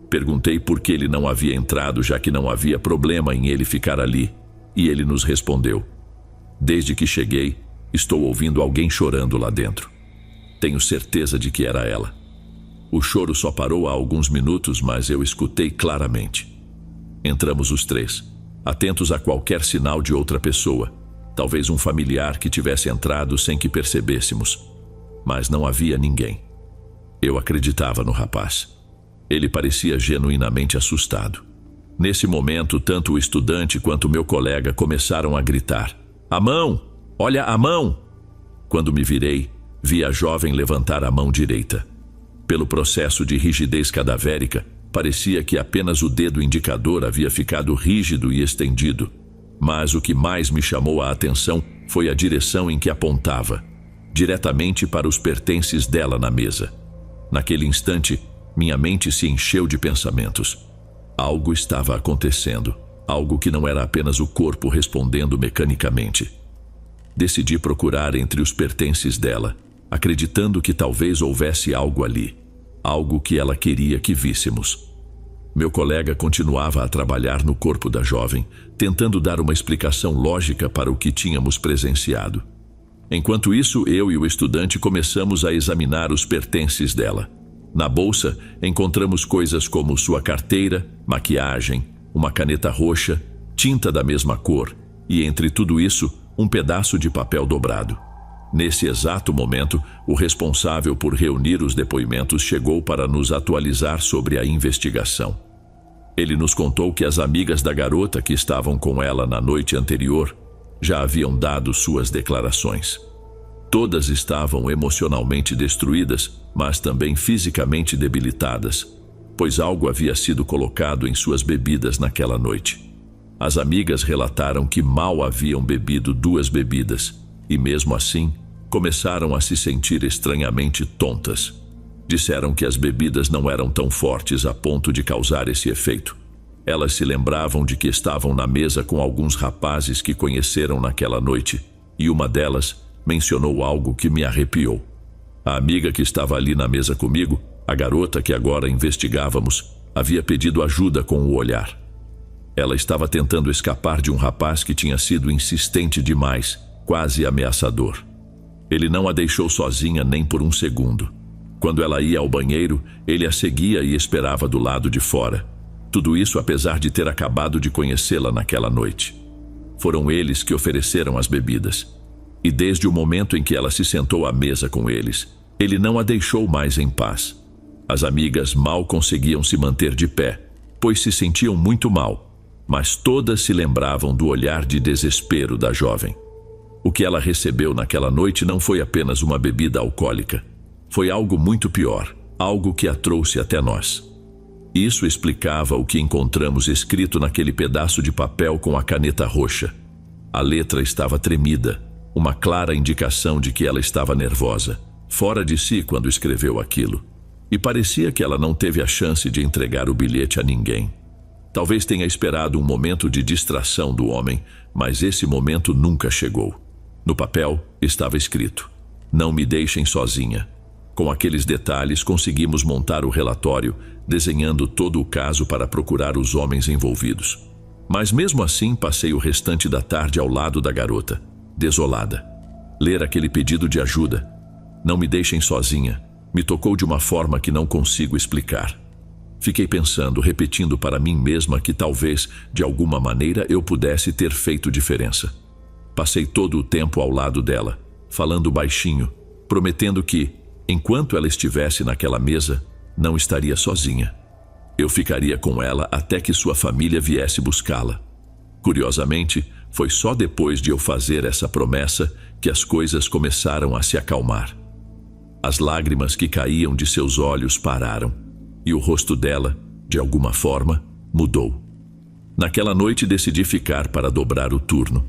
[SPEAKER 1] Perguntei por que ele não havia entrado, já que não havia problema em ele ficar ali, e ele nos respondeu: "Desde que cheguei, estou ouvindo alguém chorando lá dentro. Tenho certeza de que era ela." O choro só parou há alguns minutos, mas eu escutei claramente. Entramos os três, atentos a qualquer sinal de outra pessoa, talvez um familiar que tivesse entrado sem que percebêssemos, mas não havia ninguém. Eu acreditava no rapaz. Ele parecia genuinamente assustado. Nesse momento, tanto o estudante quanto meu colega começaram a gritar: "A mão! Olha a mão!" Quando me virei, vi a jovem levantar a mão direita. Pelo processo de rigidez cadavérica, parecia que apenas o dedo indicador havia ficado rígido e estendido. Mas o que mais me chamou a atenção foi a direção em que apontava, diretamente para os pertences dela na mesa. Naquele instante, minha mente se encheu de pensamentos. Algo estava acontecendo, algo que não era apenas o corpo respondendo mecanicamente. Decidi procurar entre os pertences dela, acreditando que talvez houvesse algo ali, algo que ela queria que víssemos. Meu colega continuava a trabalhar no corpo da jovem, tentando dar uma explicação lógica para o que tínhamos presenciado. Enquanto isso, eu e o estudante começamos a examinar os pertences dela. Na bolsa, encontramos coisas como sua carteira, maquiagem, uma caneta roxa, tinta da mesma cor e, entre tudo isso, um pedaço de papel dobrado. Nesse exato momento, o responsável por reunir os depoimentos chegou para nos atualizar sobre a investigação. Ele nos contou que as amigas da garota que estavam com ela na noite anterior já haviam dado suas declarações. Todas estavam emocionalmente destruídas, mas também fisicamente debilitadas, pois algo havia sido colocado em suas bebidas naquela noite. As amigas relataram que mal haviam bebido 2 bebidas e, mesmo assim, começaram a se sentir estranhamente tontas. Disseram que as bebidas não eram tão fortes a ponto de causar esse efeito. Elas se lembravam de que estavam na mesa com alguns rapazes que conheceram naquela noite, e uma delas mencionou algo que me arrepiou. A amiga que estava ali na mesa comigo, a garota que agora investigávamos, havia pedido ajuda com o olhar. Ela estava tentando escapar de um rapaz que tinha sido insistente demais, quase ameaçador. Ele não a deixou sozinha nem por um segundo. Quando ela ia ao banheiro, ele a seguia e esperava do lado de fora. Tudo isso apesar de ter acabado de conhecê-la naquela noite. Foram eles que ofereceram as bebidas. E desde o momento em que ela se sentou à mesa com eles, ele não a deixou mais em paz. As amigas mal conseguiam se manter de pé, pois se sentiam muito mal, mas todas se lembravam do olhar de desespero da jovem. O que ela recebeu naquela noite não foi apenas uma bebida alcoólica. Foi algo muito pior, algo que a trouxe até nós. Isso explicava o que encontramos escrito naquele pedaço de papel com a caneta roxa. A letra estava tremida, uma clara indicação de que ela estava nervosa, fora de si quando escreveu aquilo. E parecia que ela não teve a chance de entregar o bilhete a ninguém. Talvez tenha esperado um momento de distração do homem, mas esse momento nunca chegou. No papel estava escrito: "Não me deixem sozinha." Com aqueles detalhes, conseguimos montar o relatório, desenhando todo o caso para procurar os homens envolvidos. Mas mesmo assim, passei o restante da tarde ao lado da garota, desolada. Ler aquele pedido de ajuda, "Não me deixem sozinha", me tocou de uma forma que não consigo explicar. Fiquei pensando, repetindo para mim mesma que talvez, de alguma maneira, eu pudesse ter feito diferença. Passei todo o tempo ao lado dela, falando baixinho, prometendo que, enquanto ela estivesse naquela mesa, não estaria sozinha. Eu ficaria com ela até que sua família viesse buscá-la. Curiosamente, foi só depois de eu fazer essa promessa que as coisas começaram a se acalmar. As lágrimas que caíam de seus olhos pararam, e o rosto dela, de alguma forma, mudou. Naquela noite decidi ficar para dobrar o turno.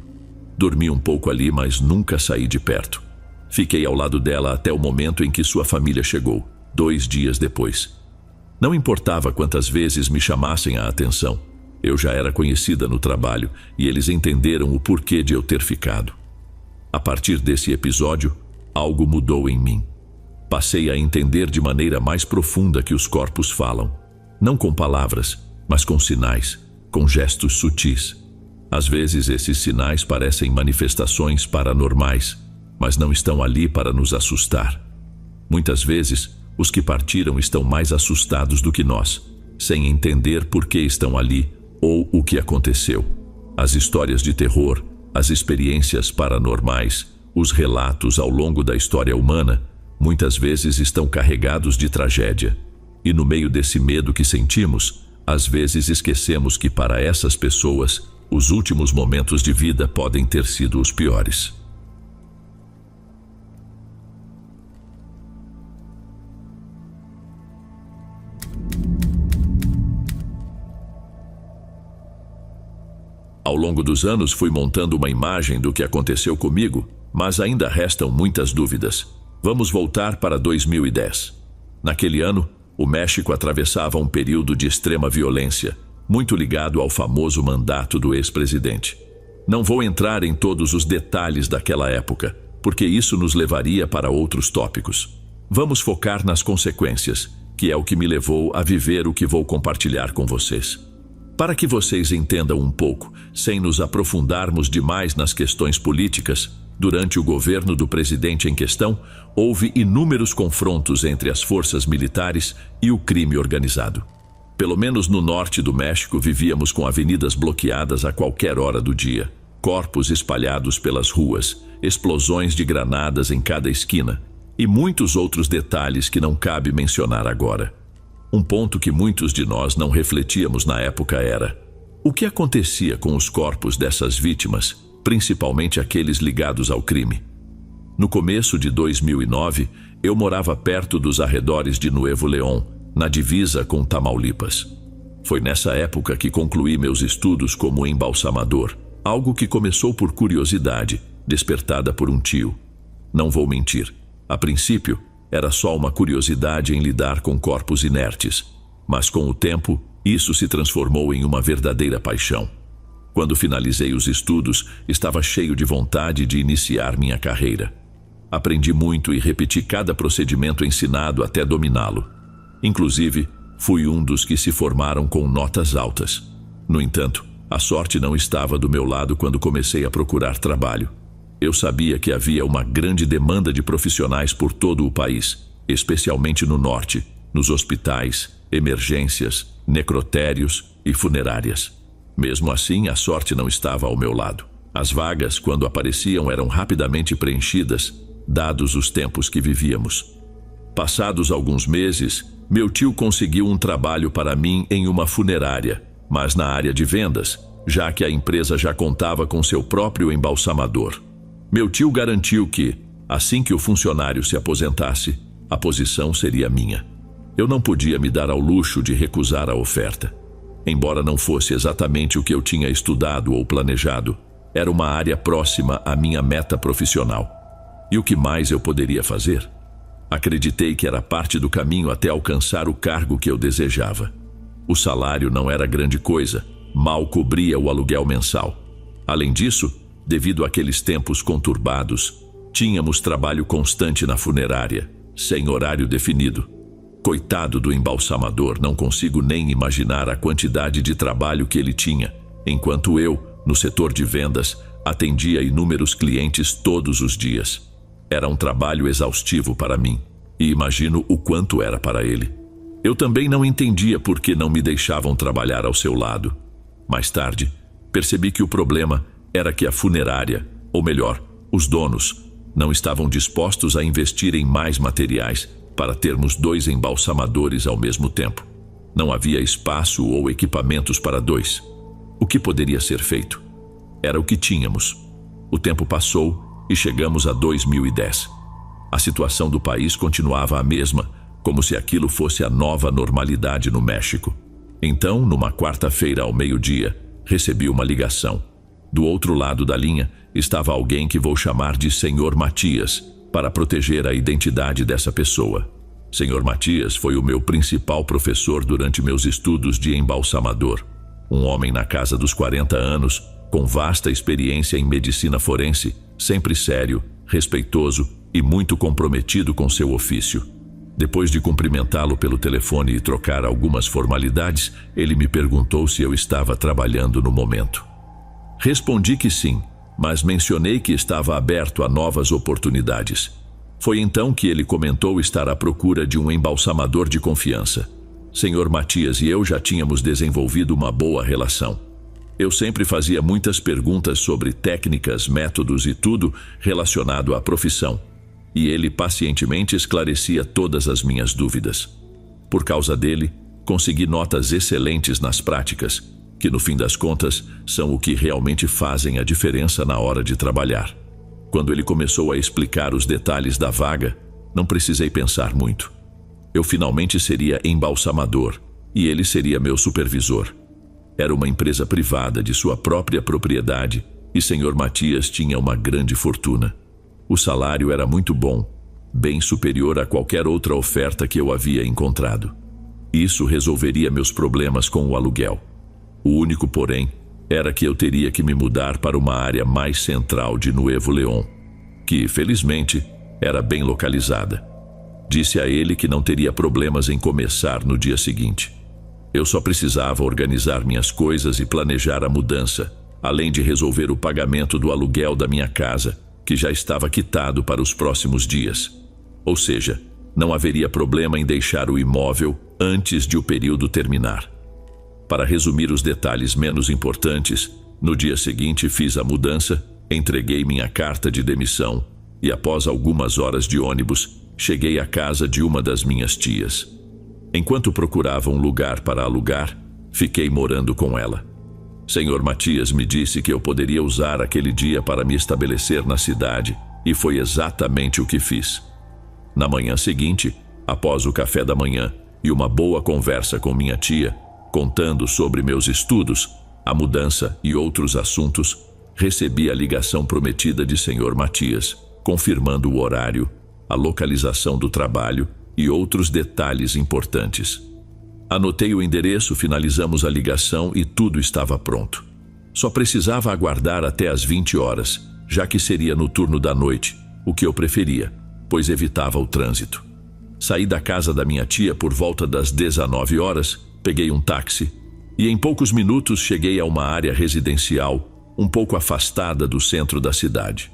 [SPEAKER 1] Dormi um pouco ali, mas nunca saí de perto. Fiquei ao lado dela até o momento em que sua família chegou, 2 dias depois. Não importava quantas vezes me chamassem a atenção, eu já era conhecida no trabalho e eles entenderam o porquê de eu ter ficado. A partir desse episódio, algo mudou em mim. Passei a entender de maneira mais profunda que os corpos falam, não com palavras, mas com sinais, com gestos sutis. Às vezes esses sinais parecem manifestações paranormais, mas não estão ali para nos assustar. Muitas vezes, os que partiram estão mais assustados do que nós, sem entender por que estão ali ou o que aconteceu. As histórias de terror, as experiências paranormais, os relatos ao longo da história humana, muitas vezes estão carregados de tragédia. E no meio desse medo que sentimos, às vezes esquecemos que para essas pessoas, os últimos momentos de vida podem ter sido os piores. Ao longo dos anos fui montando uma imagem do que aconteceu comigo, mas ainda restam muitas dúvidas. Vamos voltar para 2010. Naquele ano, o México atravessava um período de extrema violência, muito ligado ao famoso mandato do ex-presidente. Não vou entrar em todos os detalhes daquela época, porque isso nos levaria para outros tópicos. Vamos focar nas consequências, que é o que me levou a viver o que vou compartilhar com vocês. Para que vocês entendam um pouco, sem nos aprofundarmos demais nas questões políticas, Durante o governo do presidente em questão, houve inúmeros confrontos entre as forças militares e o crime organizado. Pelo menos no norte do México vivíamos com avenidas bloqueadas a qualquer hora do dia, corpos espalhados pelas ruas, explosões de granadas em cada esquina e muitos outros detalhes que não cabe mencionar agora. Um ponto que muitos de nós não refletíamos na época era: o que acontecia com os corpos dessas vítimas, principalmente aqueles ligados ao crime? No começo de 2009, eu morava perto dos arredores de Nuevo León, na divisa com Tamaulipas. Foi nessa época que concluí meus estudos como embalsamador, algo que começou por curiosidade, despertada por um tio. Não vou mentir, a princípio, era só uma curiosidade em lidar com corpos inertes, mas com o tempo, isso se transformou em uma verdadeira paixão. Quando finalizei os estudos, estava cheio de vontade de iniciar minha carreira. Aprendi muito e repeti cada procedimento ensinado até dominá-lo. Inclusive, fui um dos que se formaram com notas altas. No entanto, a sorte não estava do meu lado quando comecei a procurar trabalho. Eu sabia que havia uma grande demanda de profissionais por todo o país, especialmente no norte, nos hospitais, emergências, necrotérios e funerárias. Mesmo assim, a sorte não estava ao meu lado. As vagas, quando apareciam, eram rapidamente preenchidas, dados os tempos que vivíamos. Passados alguns meses, meu tio conseguiu um trabalho para mim em uma funerária, mas na área de vendas, já que a empresa já contava com seu próprio embalsamador. Meu tio garantiu que, assim que o funcionário se aposentasse, a posição seria minha. Eu não podia me dar ao luxo de recusar a oferta. Embora não fosse exatamente o que eu tinha estudado ou planejado, era uma área próxima à minha meta profissional. E o que mais eu poderia fazer? Acreditei que era parte do caminho até alcançar o cargo que eu desejava. O salário não era grande coisa, mal cobria o aluguel mensal. Além disso, devido àqueles tempos conturbados, tínhamos trabalho constante na funerária, sem horário definido. Coitado do embalsamador, não consigo nem imaginar a quantidade de trabalho que ele tinha, enquanto eu, no setor de vendas, atendia inúmeros clientes todos os dias. Era um trabalho exaustivo para mim, e imagino o quanto era para ele. Eu também não entendia por que não me deixavam trabalhar ao seu lado. Mais tarde, percebi que o problema era que a funerária, ou melhor, os donos, não estavam dispostos a investir em mais materiais para termos 2 embalsamadores ao mesmo tempo. Não havia espaço ou equipamentos para 2. O que poderia ser feito? Era o que tínhamos. O tempo passou e chegamos a 2010. A situação do país continuava a mesma, como se aquilo fosse a nova normalidade no México. Então, numa quarta-feira ao meio-dia, recebi uma ligação. Do outro lado da linha estava alguém que vou chamar de Senhor Matias, para proteger a identidade dessa pessoa. Senhor Matias foi o meu principal professor durante meus estudos de embalsamador. Um homem na casa dos 40 anos, com vasta experiência em medicina forense, sempre sério, respeitoso e muito comprometido com seu ofício. Depois de cumprimentá-lo pelo telefone e trocar algumas formalidades, ele me perguntou se eu estava trabalhando no momento. Respondi que sim, mas mencionei que estava aberto a novas oportunidades. Foi então que ele comentou estar à procura de um embalsamador de confiança. Senhor Matias e eu já tínhamos desenvolvido uma boa relação. Eu sempre fazia muitas perguntas sobre técnicas, métodos e tudo relacionado à profissão, e ele pacientemente esclarecia todas as minhas dúvidas. Por causa dele, consegui notas excelentes nas práticas, que no fim das contas são o que realmente fazem a diferença na hora de trabalhar. Quando ele começou a explicar os detalhes da vaga, não precisei pensar muito. Eu finalmente seria embalsamador e ele seria meu supervisor. Era uma empresa privada de sua própria propriedade e Senhor Matias tinha uma grande fortuna. O salário era muito bom, bem superior a qualquer outra oferta que eu havia encontrado. Isso resolveria meus problemas com o aluguel. O único, porém, era que eu teria que me mudar para uma área mais central de Nuevo León, que, felizmente, era bem localizada. Disse a ele que não teria problemas em começar no dia seguinte. Eu só precisava organizar minhas coisas e planejar a mudança, além de resolver o pagamento do aluguel da minha casa, que já estava quitado para os próximos dias. Ou seja, não haveria problema em deixar o imóvel antes de o período terminar. Para resumir os detalhes menos importantes, no dia seguinte fiz a mudança, entreguei minha carta de demissão e, após algumas horas de ônibus, cheguei à casa de uma das minhas tias. Enquanto procurava um lugar para alugar, fiquei morando com ela. Senhor Matias me disse que eu poderia usar aquele dia para me estabelecer na cidade, e foi exatamente o que fiz. Na manhã seguinte, após o café da manhã e uma boa conversa com minha tia, contando sobre meus estudos, a mudança e outros assuntos, recebi a ligação prometida de Senhor Matias, confirmando o horário, a localização do trabalho e outros detalhes importantes. Anotei o endereço, finalizamos a ligação e tudo estava pronto. Só precisava aguardar até às 20 horas, já que seria no turno da noite, o que eu preferia, pois evitava o trânsito. Saí da casa da minha tia por volta das 19 horas, peguei um táxi e em poucos minutos cheguei a uma área residencial um pouco afastada do centro da cidade.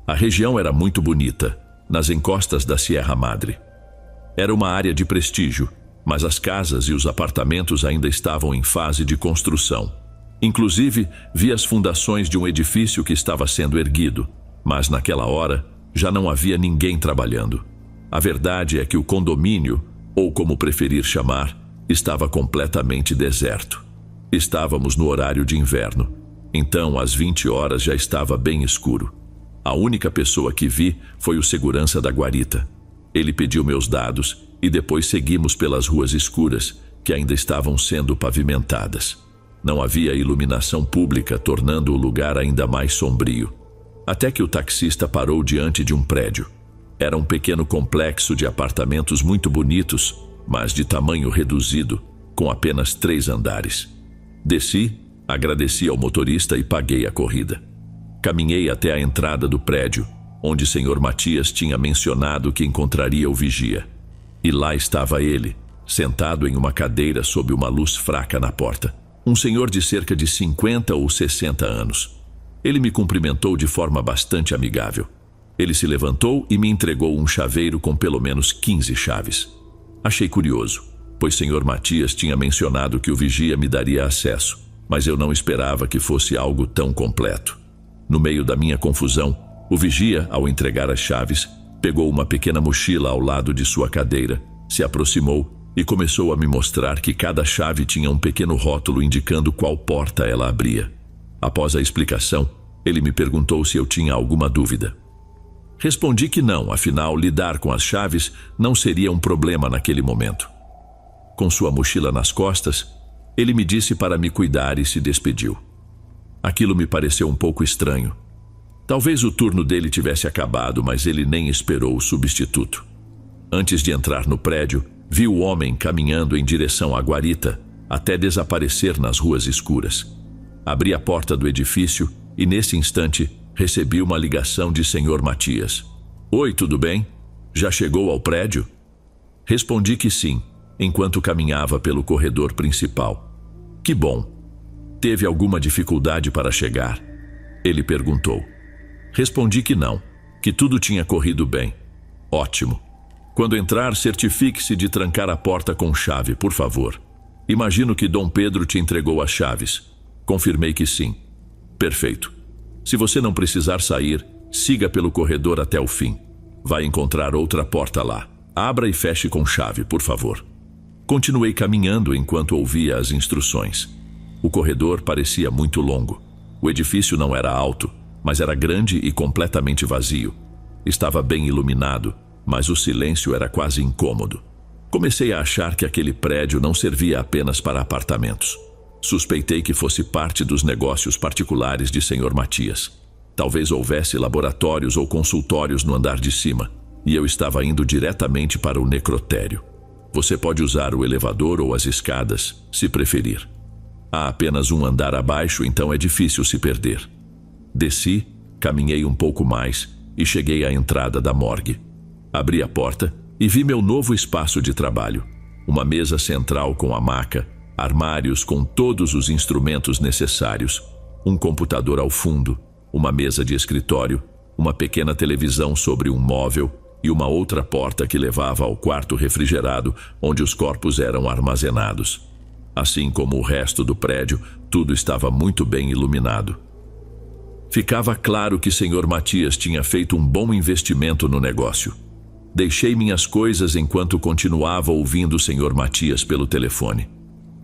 [SPEAKER 1] A região era muito bonita, nas encostas da Sierra Madre. Era uma área de prestígio, mas as casas e os apartamentos ainda estavam em fase de construção. Inclusive, vi as fundações de um edifício que estava sendo erguido, mas naquela hora já não havia ninguém trabalhando. A verdade é que o condomínio, ou como preferir chamar, estava completamente deserto. Estávamos no horário de inverno, então às 20 horas já estava bem escuro. A única pessoa que vi foi o segurança da guarita. Ele pediu meus dados e depois seguimos pelas ruas escuras que ainda estavam sendo pavimentadas. Não havia iluminação pública, tornando o lugar ainda mais sombrio. Até que o taxista parou diante de um prédio. Era um pequeno complexo de apartamentos muito bonitos, mas de tamanho reduzido, com apenas 3 andares. Desci, agradeci ao motorista e paguei a corrida. Caminhei até a entrada do prédio, onde Senhor Matias tinha mencionado que encontraria o vigia. E lá estava ele, sentado em uma cadeira sob uma luz fraca na porta. Um senhor de cerca de 50 ou 60 anos. Ele me cumprimentou de forma bastante amigável. Ele se levantou e me entregou um chaveiro com pelo menos 15 chaves. Achei curioso, pois Senhor Matias tinha mencionado que o vigia me daria acesso, mas eu não esperava que fosse algo tão completo. No meio da minha confusão, o vigia, ao entregar as chaves, pegou uma pequena mochila ao lado de sua cadeira, se aproximou e começou a me mostrar que cada chave tinha um pequeno rótulo indicando qual porta ela abria. Após a explicação, ele me perguntou se eu tinha alguma dúvida. Respondi que não, afinal, lidar com as chaves não seria um problema naquele momento. Com sua mochila nas costas, ele me disse para me cuidar e se despediu. Aquilo me pareceu um pouco estranho. Talvez o turno dele tivesse acabado, mas ele nem esperou o substituto. Antes de entrar no prédio, vi o homem caminhando em direção à guarita, até desaparecer nas ruas escuras. Abri a porta do edifício e, nesse instante, recebi uma ligação de Senhor Matias. Oi, tudo bem? Já chegou ao prédio? Respondi que sim, enquanto caminhava pelo corredor principal. Que bom. Teve alguma dificuldade para chegar? Ele perguntou. Respondi que não, que tudo tinha corrido bem. Ótimo. Quando entrar, certifique-se de trancar a porta com chave, por favor. Imagino que Dom Pedro te entregou as chaves. Confirmei que sim. Perfeito. Se você não precisar sair, siga pelo corredor até o fim. Vai encontrar outra porta lá. Abra e feche com chave, por favor. Continuei caminhando enquanto ouvia as instruções. O corredor parecia muito longo. O edifício não era alto, mas era grande e completamente vazio. Estava bem iluminado, mas o silêncio era quase incômodo. Comecei a achar que aquele prédio não servia apenas para apartamentos. Suspeitei que fosse parte dos negócios particulares de Senhor Matias. Talvez houvesse laboratórios ou consultórios no andar de cima, e eu estava indo diretamente para o necrotério. Você pode usar o elevador ou as escadas, se preferir. Há apenas um andar abaixo, então é difícil se perder. Desci, caminhei um pouco mais e cheguei à entrada da morgue. Abri a porta e vi meu novo espaço de trabalho. Uma mesa central com a maca, armários com todos os instrumentos necessários, um computador ao fundo, uma mesa de escritório uma pequena televisão sobre um móvel e uma outra porta que levava ao quarto refrigerado, onde os corpos eram armazenados. Assim como o resto do prédio, tudo estava muito bem iluminado. Ficava claro que Sr. Matias tinha feito um bom investimento no negócio. Deixei minhas coisas enquanto continuava ouvindo o Sr. Matias pelo telefone.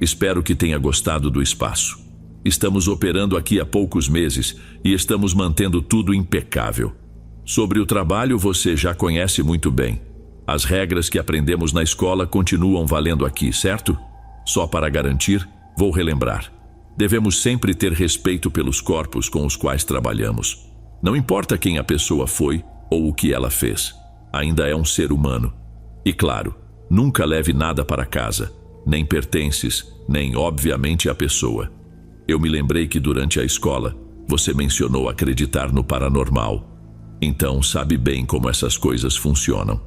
[SPEAKER 1] Espero que tenha gostado do espaço. Estamos operando aqui há poucos meses e estamos mantendo tudo impecável. Sobre o trabalho você já conhece muito bem. As regras que aprendemos na escola continuam valendo aqui, certo? Só para garantir, vou relembrar. Devemos sempre ter respeito pelos corpos com os quais trabalhamos. Não importa quem a pessoa foi ou o que ela fez. Ainda é um ser humano. E claro, nunca leve nada para casa, nem pertences, nem obviamente a pessoa. Eu me lembrei que durante a escola, você mencionou acreditar no paranormal. Então sabe bem como essas coisas funcionam.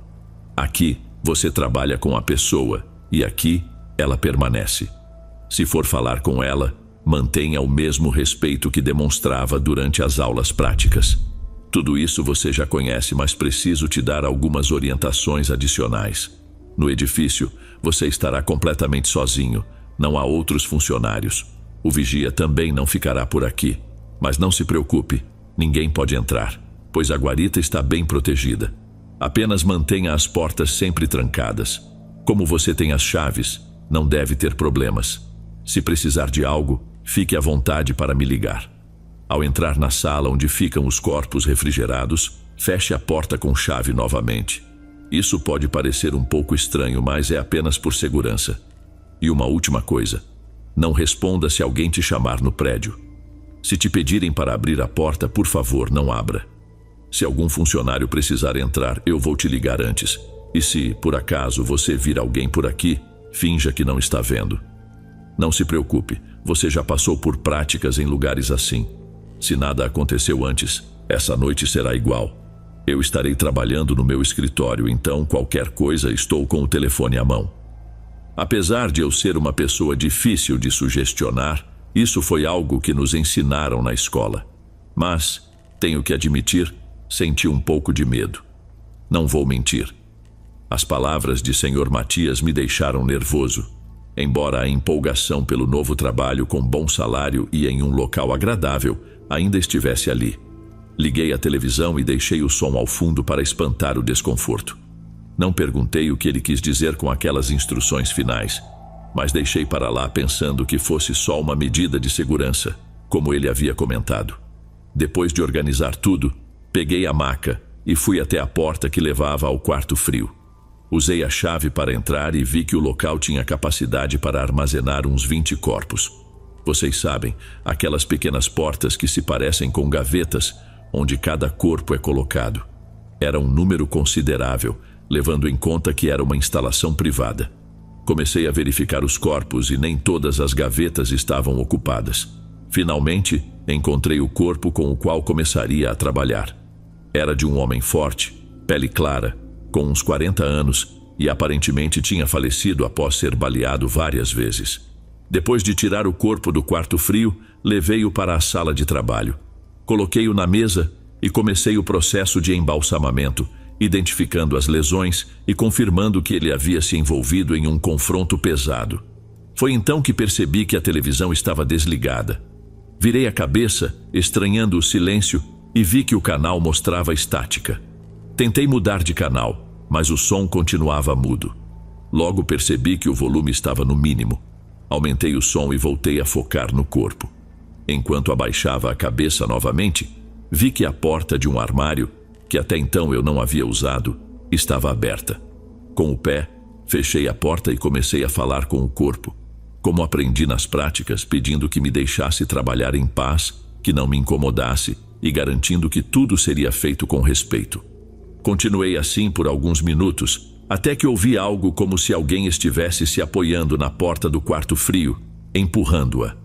[SPEAKER 1] Aqui, você trabalha com a pessoa e aqui, ela permanece. Se for falar com ela, mantenha o mesmo respeito que demonstrava durante as aulas práticas. Tudo isso você já conhece, mas preciso te dar algumas orientações adicionais. No edifício, você estará completamente sozinho. Não há outros funcionários. O vigia também não ficará por aqui. Mas não se preocupe, ninguém pode entrar, pois a guarita está bem protegida. Apenas mantenha as portas sempre trancadas. Como você tem as chaves, não deve ter problemas. Se precisar de algo, fique à vontade para me ligar. Ao entrar na sala onde ficam os corpos refrigerados, feche a porta com chave novamente. Isso pode parecer um pouco estranho, mas é apenas por segurança. E uma última coisa, não responda se alguém te chamar no prédio. Se te pedirem para abrir a porta, por favor, não abra. Se algum funcionário precisar entrar, eu vou te ligar antes. E se, por acaso, você vir alguém por aqui, finja que não está vendo. Não se preocupe, você já passou por práticas em lugares assim. Se nada aconteceu antes, essa noite será igual. Eu estarei trabalhando no meu escritório, então qualquer coisa estou com o telefone à mão. Apesar de eu ser uma pessoa difícil de sugestionar, isso foi algo que nos ensinaram na escola. Mas, tenho que admitir, senti um pouco de medo. Não vou mentir. As palavras de Sr. Matias me deixaram nervoso. Embora a empolgação pelo novo trabalho com bom salário e em um local agradável ainda estivesse ali. Liguei a televisão e deixei o som ao fundo para espantar o desconforto. Não perguntei o que ele quis dizer com aquelas instruções finais, mas deixei para lá pensando que fosse só uma medida de segurança, como ele havia comentado. Depois de organizar tudo, peguei a maca e fui até a porta que levava ao quarto frio. Usei a chave para entrar e vi que o local tinha capacidade para armazenar uns 20 corpos. Vocês sabem, aquelas pequenas portas que se parecem com gavetas, onde cada corpo é colocado. Era um número considerável, levando em conta que era uma instalação privada. Comecei a verificar os corpos e nem todas as gavetas estavam ocupadas. Finalmente, encontrei o corpo com o qual começaria a trabalhar. Era de um homem forte, pele clara, com uns 40 anos, e aparentemente tinha falecido após ser baleado várias vezes. Depois de tirar o corpo do quarto frio, levei-o para a sala de trabalho. Coloquei-o na mesa e comecei o processo de embalsamamento, identificando as lesões e confirmando que ele havia se envolvido em um confronto pesado. Foi então que percebi que a televisão estava desligada. Virei a cabeça, estranhando o silêncio, e vi que o canal mostrava estática. Tentei mudar de canal, mas o som continuava mudo. Logo percebi que o volume estava no mínimo. Aumentei o som e voltei a focar no corpo. Enquanto abaixava a cabeça novamente, vi que a porta de um armário, que até então eu não havia usado, estava aberta. Com o pé, fechei a porta e comecei a falar com o corpo, como aprendi nas práticas, pedindo que me deixasse trabalhar em paz, que não me incomodasse e garantindo que tudo seria feito com respeito. Continuei assim por alguns minutos, até que ouvi algo como se alguém estivesse se apoiando na porta do quarto frio, empurrando-a.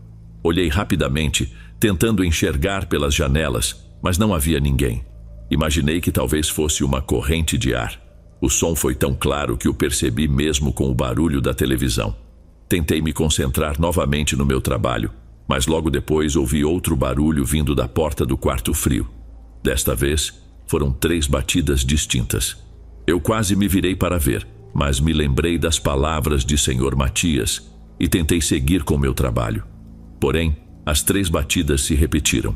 [SPEAKER 1] Olhei rapidamente, tentando enxergar pelas janelas, mas não havia ninguém. Imaginei que talvez fosse uma corrente de ar. O som foi tão claro que o percebi mesmo com o barulho da televisão. Tentei me concentrar novamente no meu trabalho, mas logo depois ouvi outro barulho vindo da porta do quarto frio. Desta vez, Foram 3 batidas distintas. Eu quase me virei para ver, mas me lembrei das palavras de Sr. Matias e tentei seguir com meu trabalho. Porém, as 3 batidas se repetiram.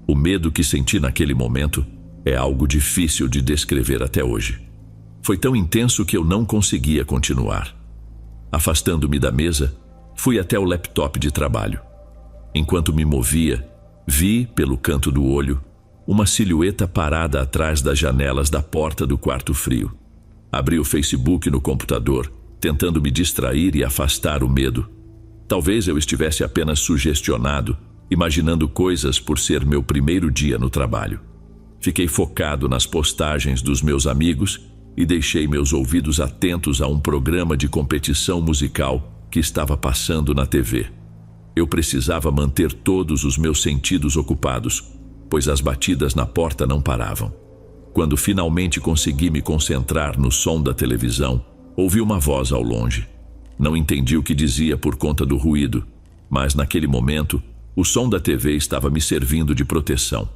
[SPEAKER 1] O medo que senti naquele momento é algo difícil de descrever até hoje. Foi tão intenso que eu não conseguia continuar. Afastando-me da mesa, fui até o laptop de trabalho. Enquanto me movia, vi, pelo canto do olho, uma silhueta parada atrás das janelas da porta do quarto frio. Abri o Facebook no computador, tentando me distrair e afastar o medo. Talvez eu estivesse apenas sugestionado, imaginando coisas por ser meu primeiro dia no trabalho. Fiquei focado nas postagens dos meus amigos e deixei meus ouvidos atentos a um programa de competição musical que estava passando na TV. Eu precisava manter todos os meus sentidos ocupados, pois as batidas na porta não paravam. Quando finalmente consegui me concentrar no som da televisão, ouvi uma voz ao longe. Não entendi o que dizia por conta do ruído, mas naquele momento, o som da TV estava me servindo de proteção.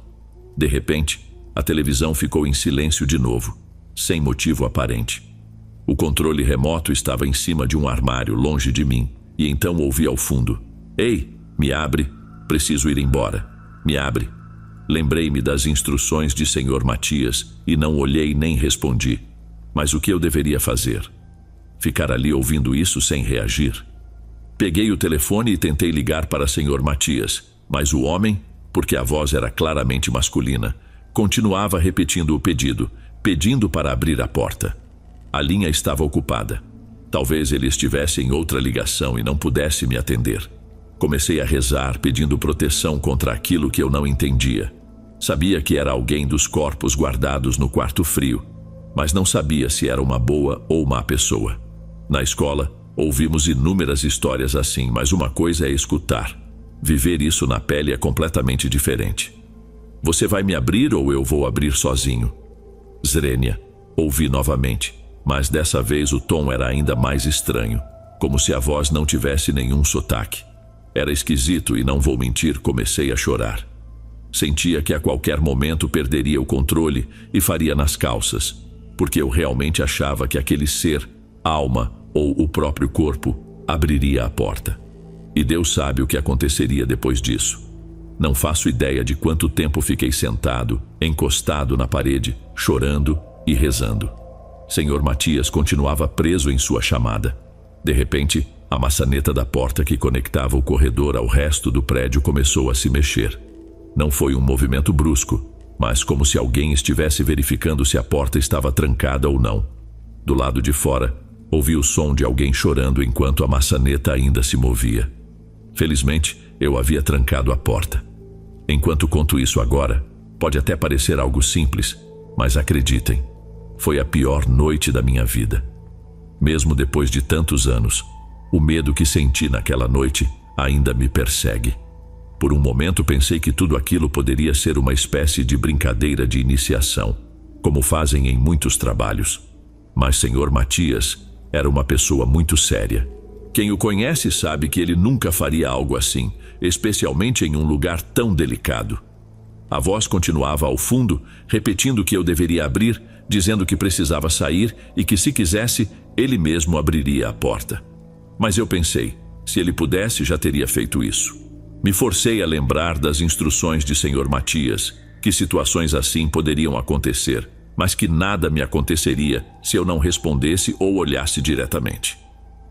[SPEAKER 1] De repente, a televisão ficou em silêncio de novo, sem motivo aparente. O controle remoto estava em cima de um armário longe de mim, e então ouvi ao fundo: "Ei, me abre, preciso ir embora, me abre." Lembrei-me das instruções de Sr. Matias e não olhei nem respondi. Mas o que eu deveria fazer? Ficar ali ouvindo isso sem reagir? Peguei o telefone e tentei ligar para Sr. Matias, mas o homem, porque a voz era claramente masculina, continuava repetindo o pedido, pedindo para abrir a porta. A linha estava ocupada. Talvez ele estivesse em outra ligação e não pudesse me atender. Comecei a rezar, pedindo proteção contra aquilo que eu não entendia. Sabia que era alguém dos corpos guardados no quarto frio, mas não sabia se era uma boa ou má pessoa. Na escola, ouvimos inúmeras histórias assim, mas uma coisa é escutar. Viver isso na pele é completamente diferente. "Você vai me abrir ou eu vou abrir sozinho?" "Zrenia", ouvi novamente, mas dessa vez o tom era ainda mais estranho, como se a voz não tivesse nenhum sotaque. Era esquisito e, não vou mentir, comecei a chorar. Sentia que a qualquer momento perderia o controle e faria nas calças, porque eu realmente achava que aquele ser, alma ou o próprio corpo, abriria a porta. E Deus sabe o que aconteceria depois disso. Não faço ideia de quanto tempo fiquei sentado, encostado na parede, chorando e rezando. Sr. Matias continuava preso em sua chamada. De repente, a maçaneta da porta que conectava o corredor ao resto do prédio começou a se mexer. Não foi um movimento brusco, mas como se alguém estivesse verificando se a porta estava trancada ou não. Do lado de fora, ouvi o som de alguém chorando enquanto a maçaneta ainda se movia. Felizmente, eu havia trancado a porta. Enquanto conto isso agora, pode até parecer algo simples, mas acreditem, foi a pior noite da minha vida. Mesmo depois de tantos anos, o medo que senti naquela noite ainda me persegue. Por um momento pensei que tudo aquilo poderia ser uma espécie de brincadeira de iniciação, como fazem em muitos trabalhos. Mas Sr. Matias era uma pessoa muito séria. Quem o conhece sabe que ele nunca faria algo assim, especialmente em um lugar tão delicado. A voz continuava ao fundo, repetindo que eu deveria abrir, dizendo que precisava sair e que, se quisesse, ele mesmo abriria a porta. Mas eu pensei, se ele pudesse, já teria feito isso. Me forcei a lembrar das instruções de Sr. Matias, que situações assim poderiam acontecer, mas que nada me aconteceria se eu não respondesse ou olhasse diretamente.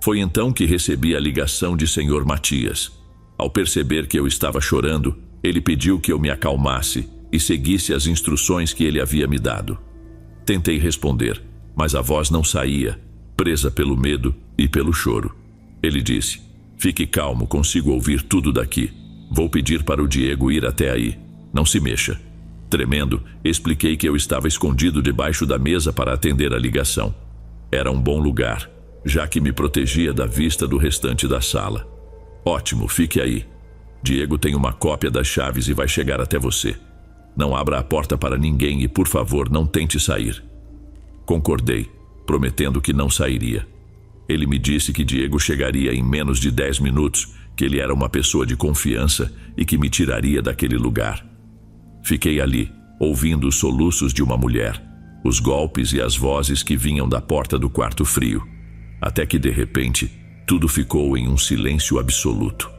[SPEAKER 1] Foi então que recebi a ligação de Sr. Matias. Ao perceber que eu estava chorando, ele pediu que eu me acalmasse e seguisse as instruções que ele havia me dado. Tentei responder, mas a voz não saía, presa pelo medo e pelo choro. Ele disse: "Fique calmo, consigo ouvir tudo daqui. Vou pedir para o Diego ir até aí. Não se mexa." Tremendo, expliquei que eu estava escondido debaixo da mesa para atender a ligação. Era um bom lugar, já que me protegia da vista do restante da sala. "Ótimo, fique aí. Diego tem uma cópia das chaves e vai chegar até você. Não abra a porta para ninguém e, por favor, não tente sair." Concordei, prometendo que não sairia. Ele me disse que Diego chegaria em menos de 10 minutos, que ele era uma pessoa de confiança e que me tiraria daquele lugar. Fiquei ali, ouvindo os soluços de uma mulher, os golpes e as vozes que vinham da porta do quarto frio, até que de repente tudo ficou em um silêncio absoluto.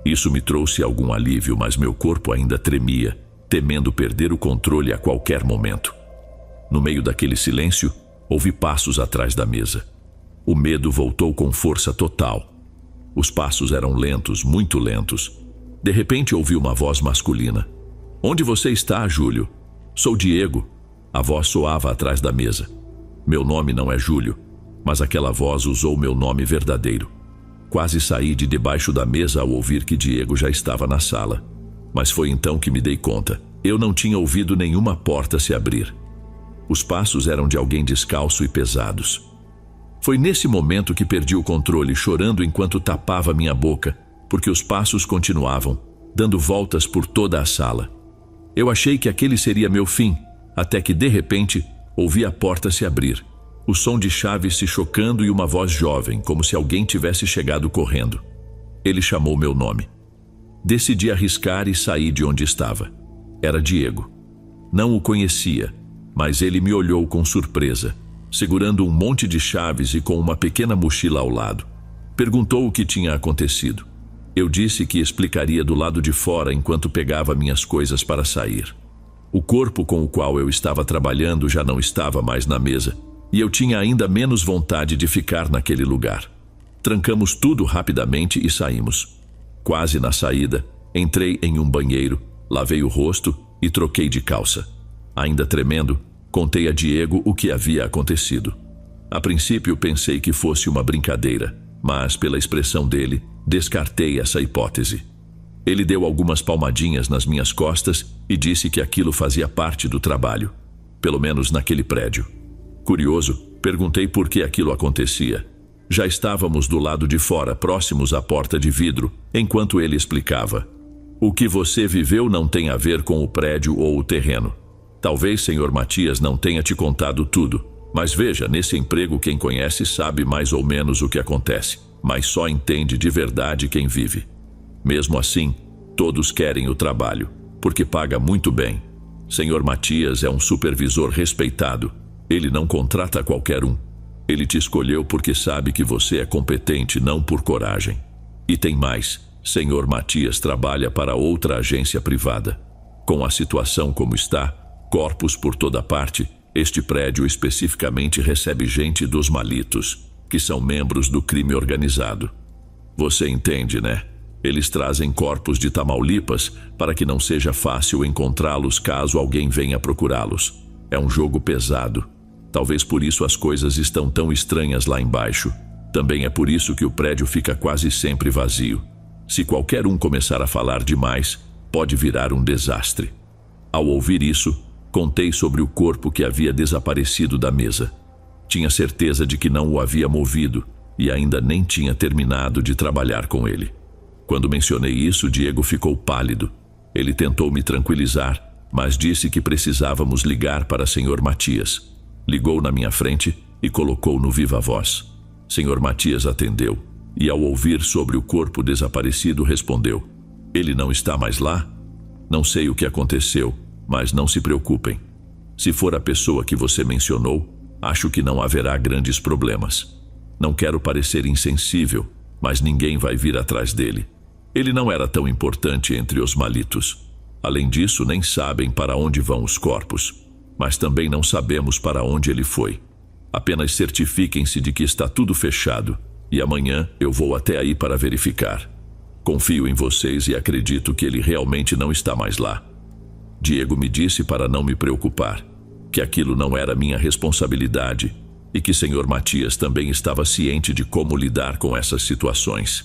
[SPEAKER 1] Isso me trouxe algum alívio, mas meu corpo ainda tremia, temendo perder o controle a qualquer momento. No meio daquele silêncio, ouvi passos atrás da mesa. O medo voltou com força total. Os passos eram lentos, muito lentos. De repente ouvi uma voz masculina. "Onde você está, Júlio?" "Sou Diego." A voz soava atrás da mesa. Meu nome não é Júlio, mas aquela voz usou meu nome verdadeiro. Quase saí de debaixo da mesa ao ouvir que Diego já estava na sala. Mas foi então que me dei conta. Eu não tinha ouvido nenhuma porta se abrir. Os passos eram de alguém descalço e pesados. Foi nesse momento que perdi o controle, chorando enquanto tapava minha boca, porque os passos continuavam, dando voltas por toda a sala. Eu achei que aquele seria meu fim, até que de repente ouvi a porta se abrir, o som de chaves se chocando e uma voz jovem, como se alguém tivesse chegado correndo. Ele chamou meu nome. Decidi arriscar e saí de onde estava. Era Diego. Não o conhecia, mas ele me olhou com surpresa, segurando um monte de chaves e com uma pequena mochila ao lado. Perguntou o que tinha acontecido. Eu disse que explicaria do lado de fora enquanto pegava minhas coisas para sair. O corpo com o qual eu estava trabalhando já não estava mais na mesa, e eu tinha ainda menos vontade de ficar naquele lugar. Trancamos tudo rapidamente e saímos. Quase na saída, entrei em um banheiro, lavei o rosto e troquei de calça. Ainda tremendo, contei a Diego o que havia acontecido. A princípio pensei que fosse uma brincadeira, mas pela expressão dele, descartei essa hipótese. Ele deu algumas palmadinhas nas minhas costas e disse que aquilo fazia parte do trabalho, pelo menos naquele prédio. Curioso, perguntei por que aquilo acontecia. Já estávamos do lado de fora, próximos à porta de vidro, enquanto ele explicava. "O que você viveu não tem a ver com o prédio ou o terreno. Talvez Sr. Matias não tenha te contado tudo, mas veja, nesse emprego quem conhece sabe mais ou menos o que acontece, mas só entende de verdade quem vive. Mesmo assim, todos querem o trabalho, porque paga muito bem. Sr. Matias é um supervisor respeitado. Ele não contrata qualquer um. Ele te escolheu porque sabe que você é competente, não por coragem. E tem mais, Sr. Matias trabalha para outra agência privada. Com a situação como está, corpos por toda parte, este prédio especificamente recebe gente dos malitos, que são membros do crime organizado. Você entende, né? Eles trazem corpos de Tamaulipas para que não seja fácil encontrá-los caso alguém venha procurá-los. É um jogo pesado. Talvez por isso as coisas estão tão estranhas lá embaixo. Também é por isso que o prédio fica quase sempre vazio. Se qualquer um começar a falar demais, pode virar um desastre." Ao ouvir isso, contei sobre o corpo que havia desaparecido da mesa. Tinha certeza de que não o havia movido e ainda nem tinha terminado de trabalhar com ele. Quando mencionei isso, Diego ficou pálido. Ele tentou me tranquilizar, mas disse que precisávamos ligar para Sr. Matias. Ligou na minha frente e colocou no viva voz. Sr. Matias atendeu e, ao ouvir sobre o corpo desaparecido, respondeu: "Ele não está mais lá? Não sei o que aconteceu, mas não se preocupem. Se for a pessoa que você mencionou, acho que não haverá grandes problemas. Não quero parecer insensível, mas ninguém vai vir atrás dele. Ele não era tão importante entre os malitos. Além disso, nem sabem para onde vão os corpos, mas também não sabemos para onde ele foi. Apenas certifiquem-se de que está tudo fechado, e amanhã eu vou até aí para verificar. Confio em vocês e acredito que ele realmente não está mais lá." Diego me disse para não me preocupar, que aquilo não era minha responsabilidade e que Sr. Matias também estava ciente de como lidar com essas situações.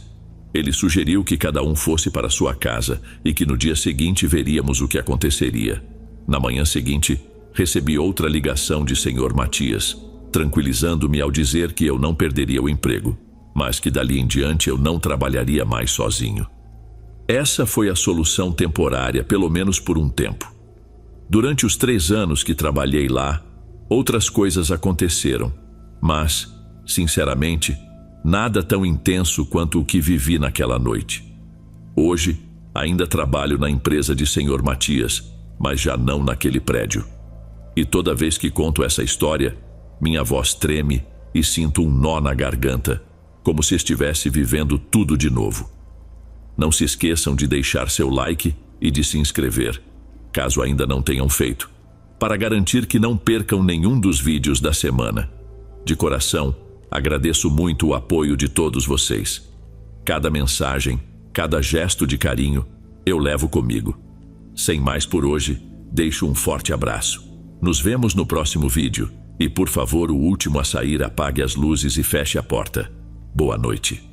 [SPEAKER 1] Ele sugeriu que cada um fosse para sua casa e que no dia seguinte veríamos o que aconteceria. Na manhã seguinte, recebi outra ligação de Sr. Matias, tranquilizando-me ao dizer que eu não perderia o emprego, mas que dali em diante eu não trabalharia mais sozinho. Essa foi a solução temporária, pelo menos por um tempo. Durante os 3 anos que trabalhei lá, outras coisas aconteceram, mas, sinceramente, nada tão intenso quanto o que vivi naquela noite. Hoje, ainda trabalho na empresa de Sr. Matias mas já não naquele prédio. E toda vez que conto essa história, minha voz treme e sinto um nó na garganta, como se estivesse vivendo tudo de novo. Não se esqueçam de deixar seu like e de se inscrever, caso ainda não tenham feito, para garantir que não percam nenhum dos vídeos da semana. De coração, agradeço muito o apoio de todos vocês. Cada mensagem, cada gesto de carinho, eu levo comigo. Sem mais por hoje, deixo um forte abraço. Nos vemos no próximo vídeo. E por favor, o último a sair, apague as luzes e feche a porta. Boa noite.